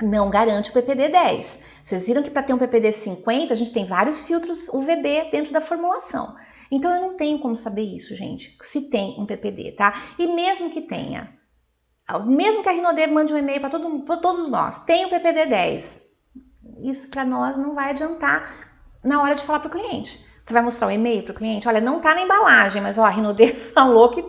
não garante o PPD 10. Vocês viram que para ter um PPD 50, a gente tem vários filtros UVB dentro da formulação. Então eu não tenho como saber isso, gente, se tem um PPD, tá? E mesmo que tenha, mesmo que a Rinodê mande um e-mail para todos nós, tem o PPD 10, isso para nós não vai adiantar na hora de falar para o cliente. Você vai mostrar o e-mail para o cliente? Olha, não tá na embalagem, mas ó, a Rinodê falou que...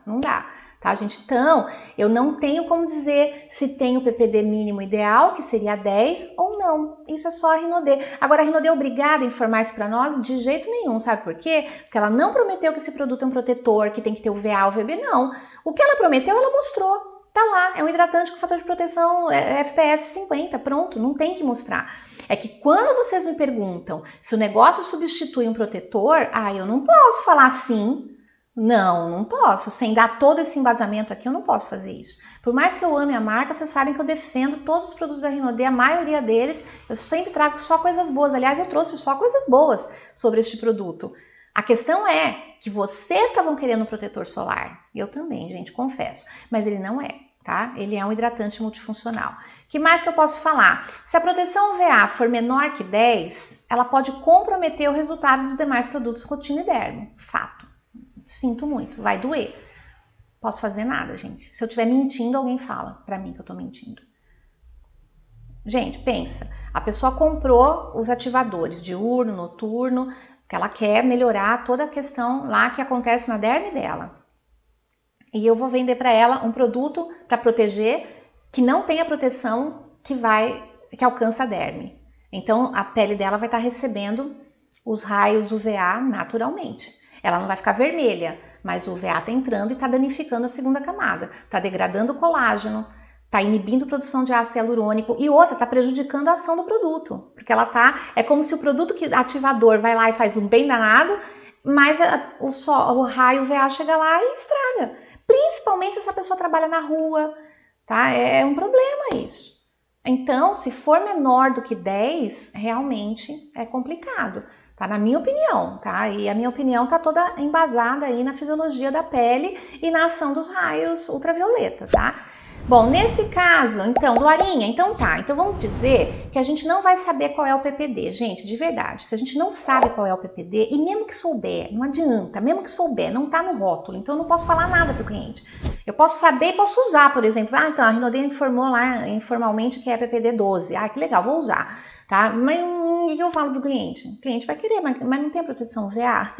Não dá. Tá, gente? Então, eu não tenho como dizer se tem o PPD mínimo ideal, que seria 10, ou não. Isso é só a Rinodê. Agora, a Rinodê é obrigada a informar isso para nós? De jeito nenhum, sabe por quê? Porque ela não prometeu que esse produto é um protetor, que tem que ter UVA, UVB, não. O que ela prometeu, ela mostrou. Tá lá, é um hidratante com fator de proteção FPS 50, pronto, não tem que mostrar. É que quando vocês me perguntam se o negócio substitui um protetor, eu não posso falar assim. Não posso. Sem dar todo esse embasamento aqui, eu não posso fazer isso. Por mais que eu ame a marca, vocês sabem que eu defendo todos os produtos da Rinodê, a maioria deles, eu sempre trago só coisas boas. Aliás, eu trouxe só coisas boas sobre este produto. A questão é que vocês estavam querendo um protetor solar. Eu também, gente, confesso. Mas ele não é, tá? Ele é um hidratante multifuncional. O que mais que eu posso falar? Se a proteção UVA for menor que 10, ela pode comprometer o resultado dos demais produtos Routine Dermo. Fato. Sinto muito, vai doer. Posso fazer nada, gente. Se eu estiver mentindo, alguém fala pra mim que eu tô mentindo. Gente, pensa, a pessoa comprou os ativadores diurno, noturno, que ela quer melhorar toda a questão lá que acontece na derme dela. E eu vou vender para ela um produto para proteger que não tem a proteção que alcança a derme. Então a pele dela vai estar recebendo os raios UVA naturalmente. Ela não vai ficar vermelha, mas o UVA está entrando e está danificando a segunda camada, está degradando o colágeno, está inibindo a produção de ácido hialurônico e outra, está prejudicando a ação do produto, porque é como se o produto ativador vai lá e faz um bem danado, mas o raio UVA chega lá e estraga. Principalmente se essa pessoa trabalha na rua, tá? É um problema isso. Então, se for menor do que 10, realmente é complicado, tá? Na minha opinião, tá? E a minha opinião tá toda embasada aí na fisiologia da pele e na ação dos raios ultravioleta, tá? Bom, nesse caso, então, Glorinha, então tá, então vamos dizer que a gente não vai saber qual é o PPD, gente, de verdade, se a gente não sabe qual é o PPD, e mesmo que souber, não adianta, mesmo que souber, não tá no rótulo, então eu não posso falar nada pro cliente. Eu posso saber e posso usar, por exemplo, então, a Rinodê informou lá informalmente que é PPD 12, que legal, vou usar, tá? Mas o que eu falo pro cliente? O cliente vai querer, mas não tem proteção UVA,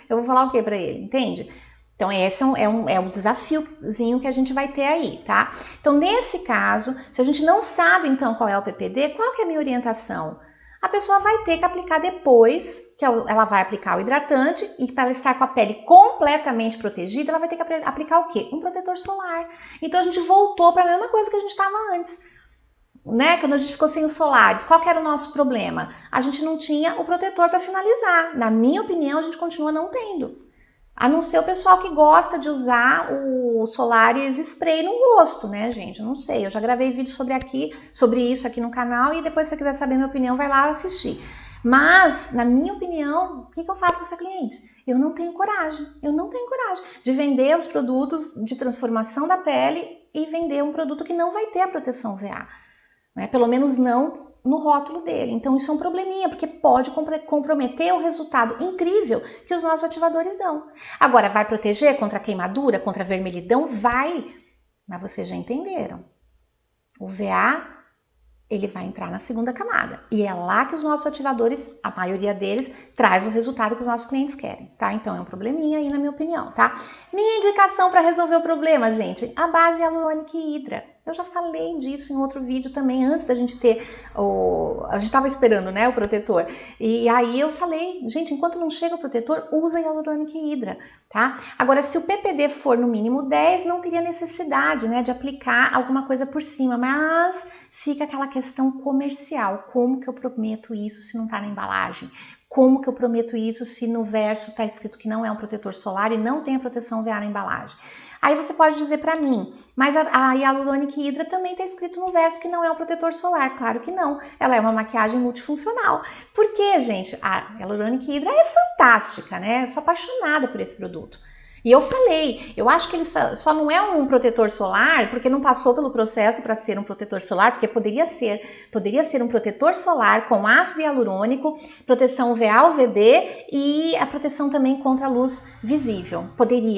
eu vou falar o que para ele, entende? Então, esse é um desafiozinho que a gente vai ter aí, tá? Então, nesse caso, se a gente não sabe, então, qual é o PPD, qual que é a minha orientação? A pessoa vai ter que aplicar depois, que ela vai aplicar o hidratante, e para ela estar com a pele completamente protegida, ela vai ter que aplicar o quê? Um protetor solar. Então, a gente voltou para a mesma coisa que a gente estava antes. Né? Quando a gente ficou sem os solares, qual que era o nosso problema? A gente não tinha o protetor para finalizar. Na minha opinião, a gente continua não tendo. A não ser o pessoal que gosta de usar o Solaris Spray no rosto, né, gente? Eu não sei, eu já gravei vídeo sobre isso aqui no canal e depois se você quiser saber minha opinião, vai lá assistir. Mas, na minha opinião, o que eu faço com essa cliente? Eu não tenho coragem de vender os produtos de transformação da pele e vender um produto que não vai ter a proteção UVA, né? Pelo menos não no rótulo dele. Então isso é um probleminha, porque pode comprometer o resultado incrível que os nossos ativadores dão. Agora, vai proteger contra queimadura, contra vermelhidão? Vai! Mas vocês já entenderam. O VA, ele vai entrar na segunda camada. E é lá que os nossos ativadores, a maioria deles, traz o resultado que os nossos clientes querem, tá? Então é um probleminha aí, na minha opinião, tá? Minha indicação para resolver o problema, gente, a base hialurônica hidra. Eu já falei disso em outro vídeo também, antes da gente ter a gente tava esperando, né, o protetor. E aí eu falei, gente, enquanto não chega o protetor, usa hialurônica hidra, tá? Agora, se o PPD for no mínimo 10, não teria necessidade, né, de aplicar alguma coisa por cima, mas fica aquela questão comercial. Como que eu prometo isso se não tá na embalagem? Como que eu prometo isso se no verso tá escrito que não é um protetor solar e não tem a proteção UVA na embalagem? Aí você pode dizer para mim, mas a Hyaluronic Hydra também está escrito no verso que não é um protetor solar. Claro que não, ela é uma maquiagem multifuncional. Por quê, gente? A Hyaluronic Hydra é fantástica, né? Eu sou apaixonada por esse produto. E eu falei, eu acho que ele só não é um protetor solar porque não passou pelo processo para ser um protetor solar, porque poderia ser um protetor solar com ácido hialurônico, proteção UVA, UVB e a proteção também contra a luz visível.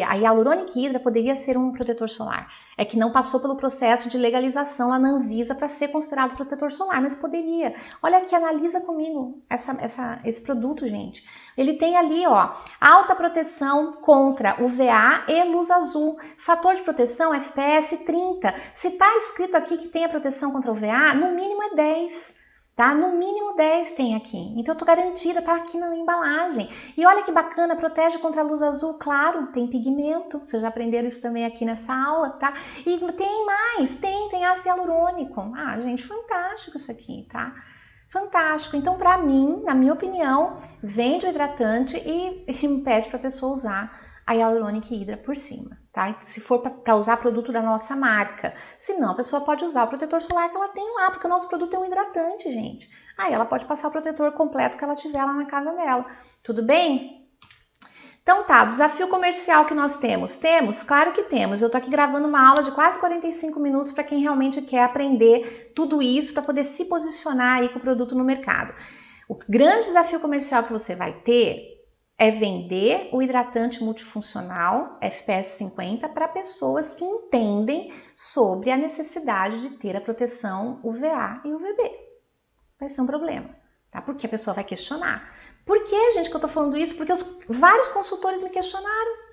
A Hyaluronic Hydra poderia ser um protetor solar. É que não passou pelo processo de legalização lá na Anvisa para ser considerado protetor solar, mas poderia. Olha aqui, analisa comigo esse produto, gente. Ele tem ali, ó, alta proteção contra UVA e luz azul. Fator de proteção FPS 30. Se tá escrito aqui que tem a proteção contra UVA, no mínimo é 10. Tá? No mínimo 10 tem aqui. Então eu tô garantida, tá aqui na embalagem. E olha que bacana, protege contra a luz azul, claro, tem pigmento. Vocês já aprenderam isso também aqui nessa aula, tá? E tem mais, tem ácido hialurônico. Gente, fantástico isso aqui, tá? Fantástico. Então, pra mim, na minha opinião, vende o hidratante e pede pra pessoa usar a Hyaluronic Hydra por cima, tá? Se for para usar produto da nossa marca. Se não, a pessoa pode usar o protetor solar que ela tem lá, porque o nosso produto é um hidratante, gente. Aí ela pode passar o protetor completo que ela tiver lá na casa dela. Tudo bem? Então tá, o desafio comercial que nós temos. Temos? Claro que temos. Eu tô aqui gravando uma aula de quase 45 minutos para quem realmente quer aprender tudo isso para poder se posicionar aí com o produto no mercado. O grande desafio comercial que você vai ter é vender o hidratante multifuncional FPS 50 para pessoas que entendem sobre a necessidade de ter a proteção UVA e UVB. Vai ser um problema, tá? Porque a pessoa vai questionar. Por que, gente, que eu tô falando isso? Porque vários consultores me questionaram.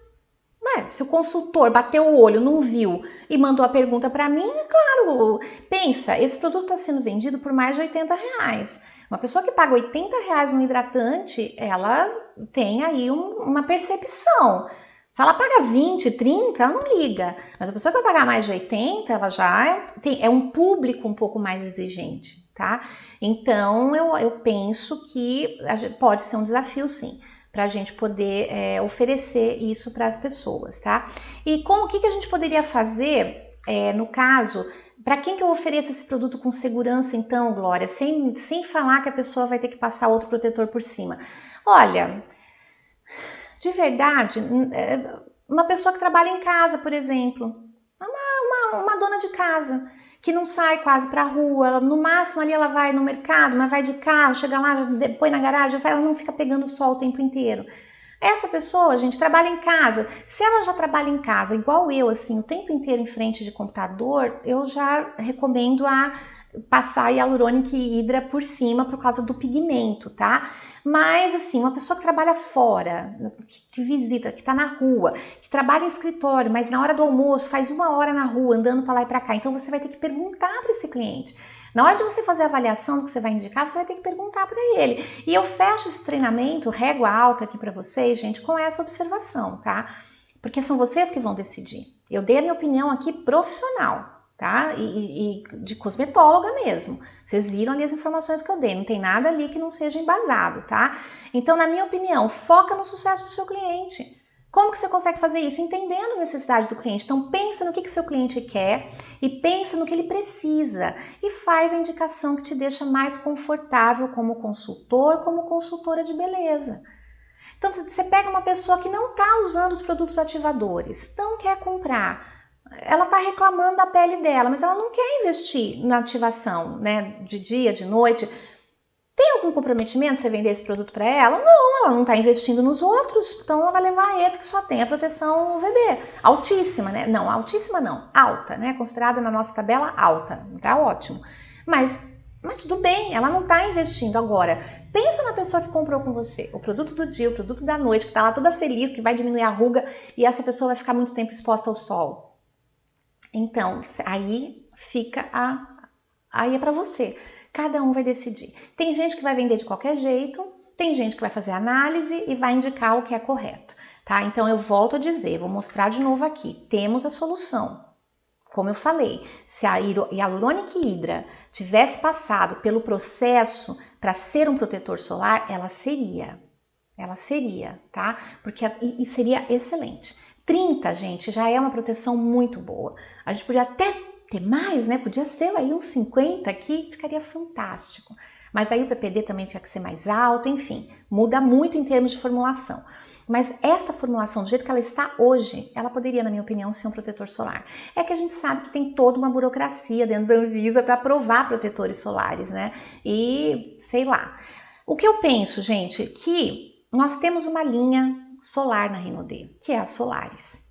Mas se o consultor bateu o olho, não viu e mandou a pergunta para mim, é claro, pensa, esse produto está sendo vendido por mais de R$80. Uma pessoa que paga R$80 um hidratante, ela tem aí uma percepção. Se ela paga 20, 30, ela não liga. Mas a pessoa que vai pagar mais de 80, ela já é um público um pouco mais exigente, tá? Então, eu penso que pode ser um desafio, sim, para a gente poder oferecer isso para as pessoas, tá? E o que a gente poderia fazer, no caso, para quem que eu ofereço esse produto com segurança, então, Glória, sem falar que a pessoa vai ter que passar outro protetor por cima? Olha, de verdade, uma pessoa que trabalha em casa, por exemplo, uma dona de casa, que não sai quase para a rua, no máximo ali ela vai no mercado, mas vai de carro, chega lá, põe na garagem, sai, ela não fica pegando sol o tempo inteiro. Essa pessoa, gente, trabalha em casa. Se ela já trabalha em casa, igual eu, assim, o tempo inteiro em frente de computador, eu já recomendo a passar hialurônico e hidra por cima por causa do pigmento, tá? Mas, assim, uma pessoa que trabalha fora, que visita, que tá na rua, que trabalha em escritório, mas na hora do almoço faz 1 hora na rua, andando para lá e para cá, então você vai ter que perguntar para esse cliente. Na hora de você fazer a avaliação do que você vai indicar, você vai ter que perguntar para ele. E eu fecho esse treinamento, régua alta aqui para vocês, gente, com essa observação, tá? Porque são vocês que vão decidir. Eu dei a minha opinião aqui profissional, tá? E de cosmetóloga mesmo. Vocês viram ali as informações que eu dei, não tem nada ali que não seja embasado, tá? Então, na minha opinião, foca no sucesso do seu cliente. Como que você consegue fazer isso? Entendendo a necessidade do cliente. Então, pensa no que seu cliente quer e pensa no que ele precisa e faz a indicação que te deixa mais confortável como consultor, como consultora de beleza. Então, você pega uma pessoa que não está usando os produtos ativadores, não quer comprar, ela está reclamando da pele dela, mas ela não quer investir na ativação, né, de dia, de noite. Tem algum comprometimento você vender esse produto para ela? Não, ela não está investindo nos outros, então ela vai levar esse que só tem a proteção UVB. Altíssima, né? Não, altíssima não, alta, né? Considerada na nossa tabela alta, tá ótimo. Mas tudo bem, ela não está investindo agora. Pensa na pessoa que comprou com você, o produto do dia, o produto da noite, que está lá toda feliz, que vai diminuir a ruga e essa pessoa vai ficar muito tempo exposta ao sol. Então, aí fica aí é para você. Cada um vai decidir. Tem gente que vai vender de qualquer jeito, tem gente que vai fazer análise e vai indicar o que é correto, tá? Então eu volto a dizer, vou mostrar de novo aqui. Temos a solução. Como eu falei, se a Hyaluronic Hydra tivesse passado pelo processo para ser um protetor solar, ela seria, tá? Porque e seria excelente. 30, gente, já é uma proteção muito boa. A gente podia até ter mais, né? Podia ser aí uns 50 aqui, ficaria fantástico. Mas aí o PPD também tinha que ser mais alto, enfim, muda muito em termos de formulação. Mas esta formulação, do jeito que ela está hoje, ela poderia, na minha opinião, ser um protetor solar. É que a gente sabe que tem toda uma burocracia dentro da Anvisa para aprovar protetores solares, né? E sei lá. O que eu penso, gente, que nós temos uma linha solar na Rinode, que é a Solaris.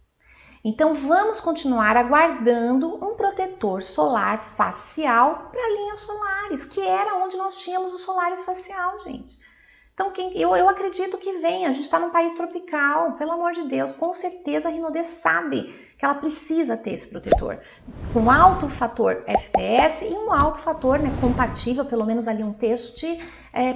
Então vamos continuar aguardando um protetor solar facial para linhas solares, que era onde nós tínhamos o Solaris facial, gente. Então eu acredito que venha, a gente está num país tropical, pelo amor de Deus, com certeza a Rinode sabe que ela precisa ter esse protetor. Com alto fator FPS e um alto fator, né, compatível, pelo menos ali 1/3 de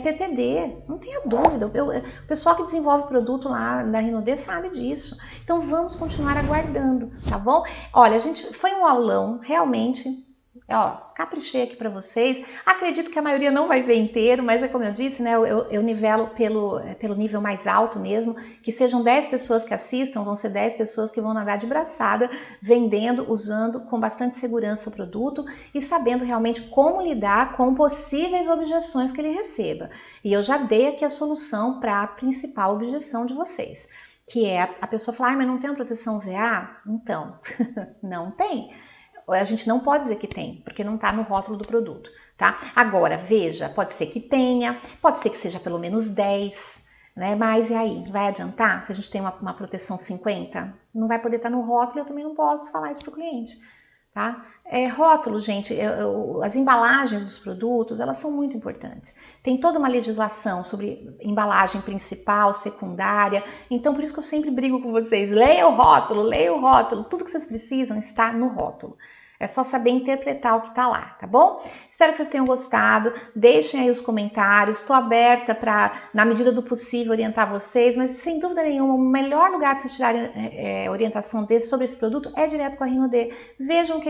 PPD, não tenha dúvida, o pessoal que desenvolve produto lá da Rinode sabe disso. Então vamos continuar aguardando, tá bom? Olha, foi um aulão, realmente. Ó, caprichei aqui para vocês. Acredito que a maioria não vai ver inteiro, mas é como eu disse, né? Eu nivelo pelo nível mais alto mesmo. Que sejam 10 pessoas que assistam, vão ser 10 pessoas que vão nadar de braçada, vendendo, usando com bastante segurança o produto e sabendo realmente como lidar com possíveis objeções que ele receba. E eu já dei aqui a solução para a principal objeção de vocês, que é a pessoa falar, mas não tem uma proteção UVA? Então, não tem. A gente não pode dizer que tem, porque não está no rótulo do produto, tá? Agora, veja, pode ser que tenha, pode ser que seja pelo menos 10, né? Mas e aí, vai adiantar se a gente tem uma proteção 50? Não vai poder estar no rótulo e eu também não posso falar isso para o cliente, tá? Rótulo, gente, as embalagens dos produtos, elas são muito importantes. Tem toda uma legislação sobre embalagem principal, secundária, então por isso que eu sempre brigo com vocês. Leia o rótulo, tudo que vocês precisam está no rótulo. É só saber interpretar o que tá lá, tá bom? Espero que vocês tenham gostado. Deixem aí os comentários. Estou aberta para, na medida do possível, orientar vocês. Mas, sem dúvida nenhuma, o melhor lugar para vocês tirarem orientação sobre esse produto é direto com a Rinode. Vejam o que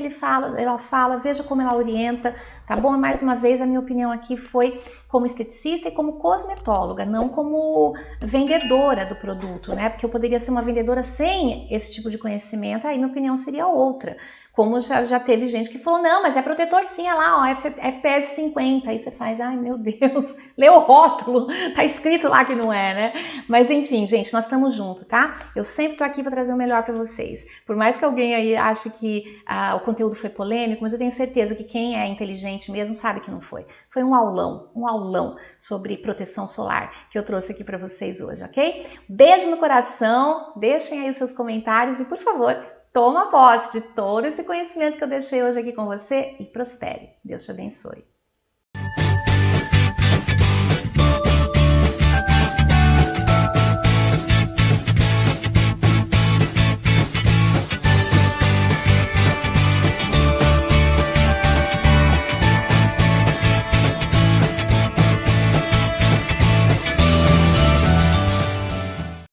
ela fala, vejam como ela orienta, tá bom? E, mais uma vez, a minha opinião aqui foi como esteticista e como cosmetóloga, não como vendedora do produto, né? Porque eu poderia ser uma vendedora sem esse tipo de conhecimento, aí minha opinião seria outra. Como já teve gente que falou, não, mas é protetor sim, olha lá, ó, FPS 50. Aí você faz, ai meu Deus, lê o rótulo, tá escrito lá que não é, né? Mas enfim, gente, nós estamos juntos, tá? Eu sempre tô aqui para trazer o melhor para vocês. Por mais que alguém aí ache que o conteúdo foi polêmico, mas eu tenho certeza que quem é inteligente mesmo sabe que não foi. Foi um aulão sobre proteção solar que eu trouxe aqui para vocês hoje, ok? Beijo no coração, deixem aí os seus comentários e, por favor, toma posse de todo esse conhecimento que eu deixei hoje aqui com você e prospere. Deus te abençoe.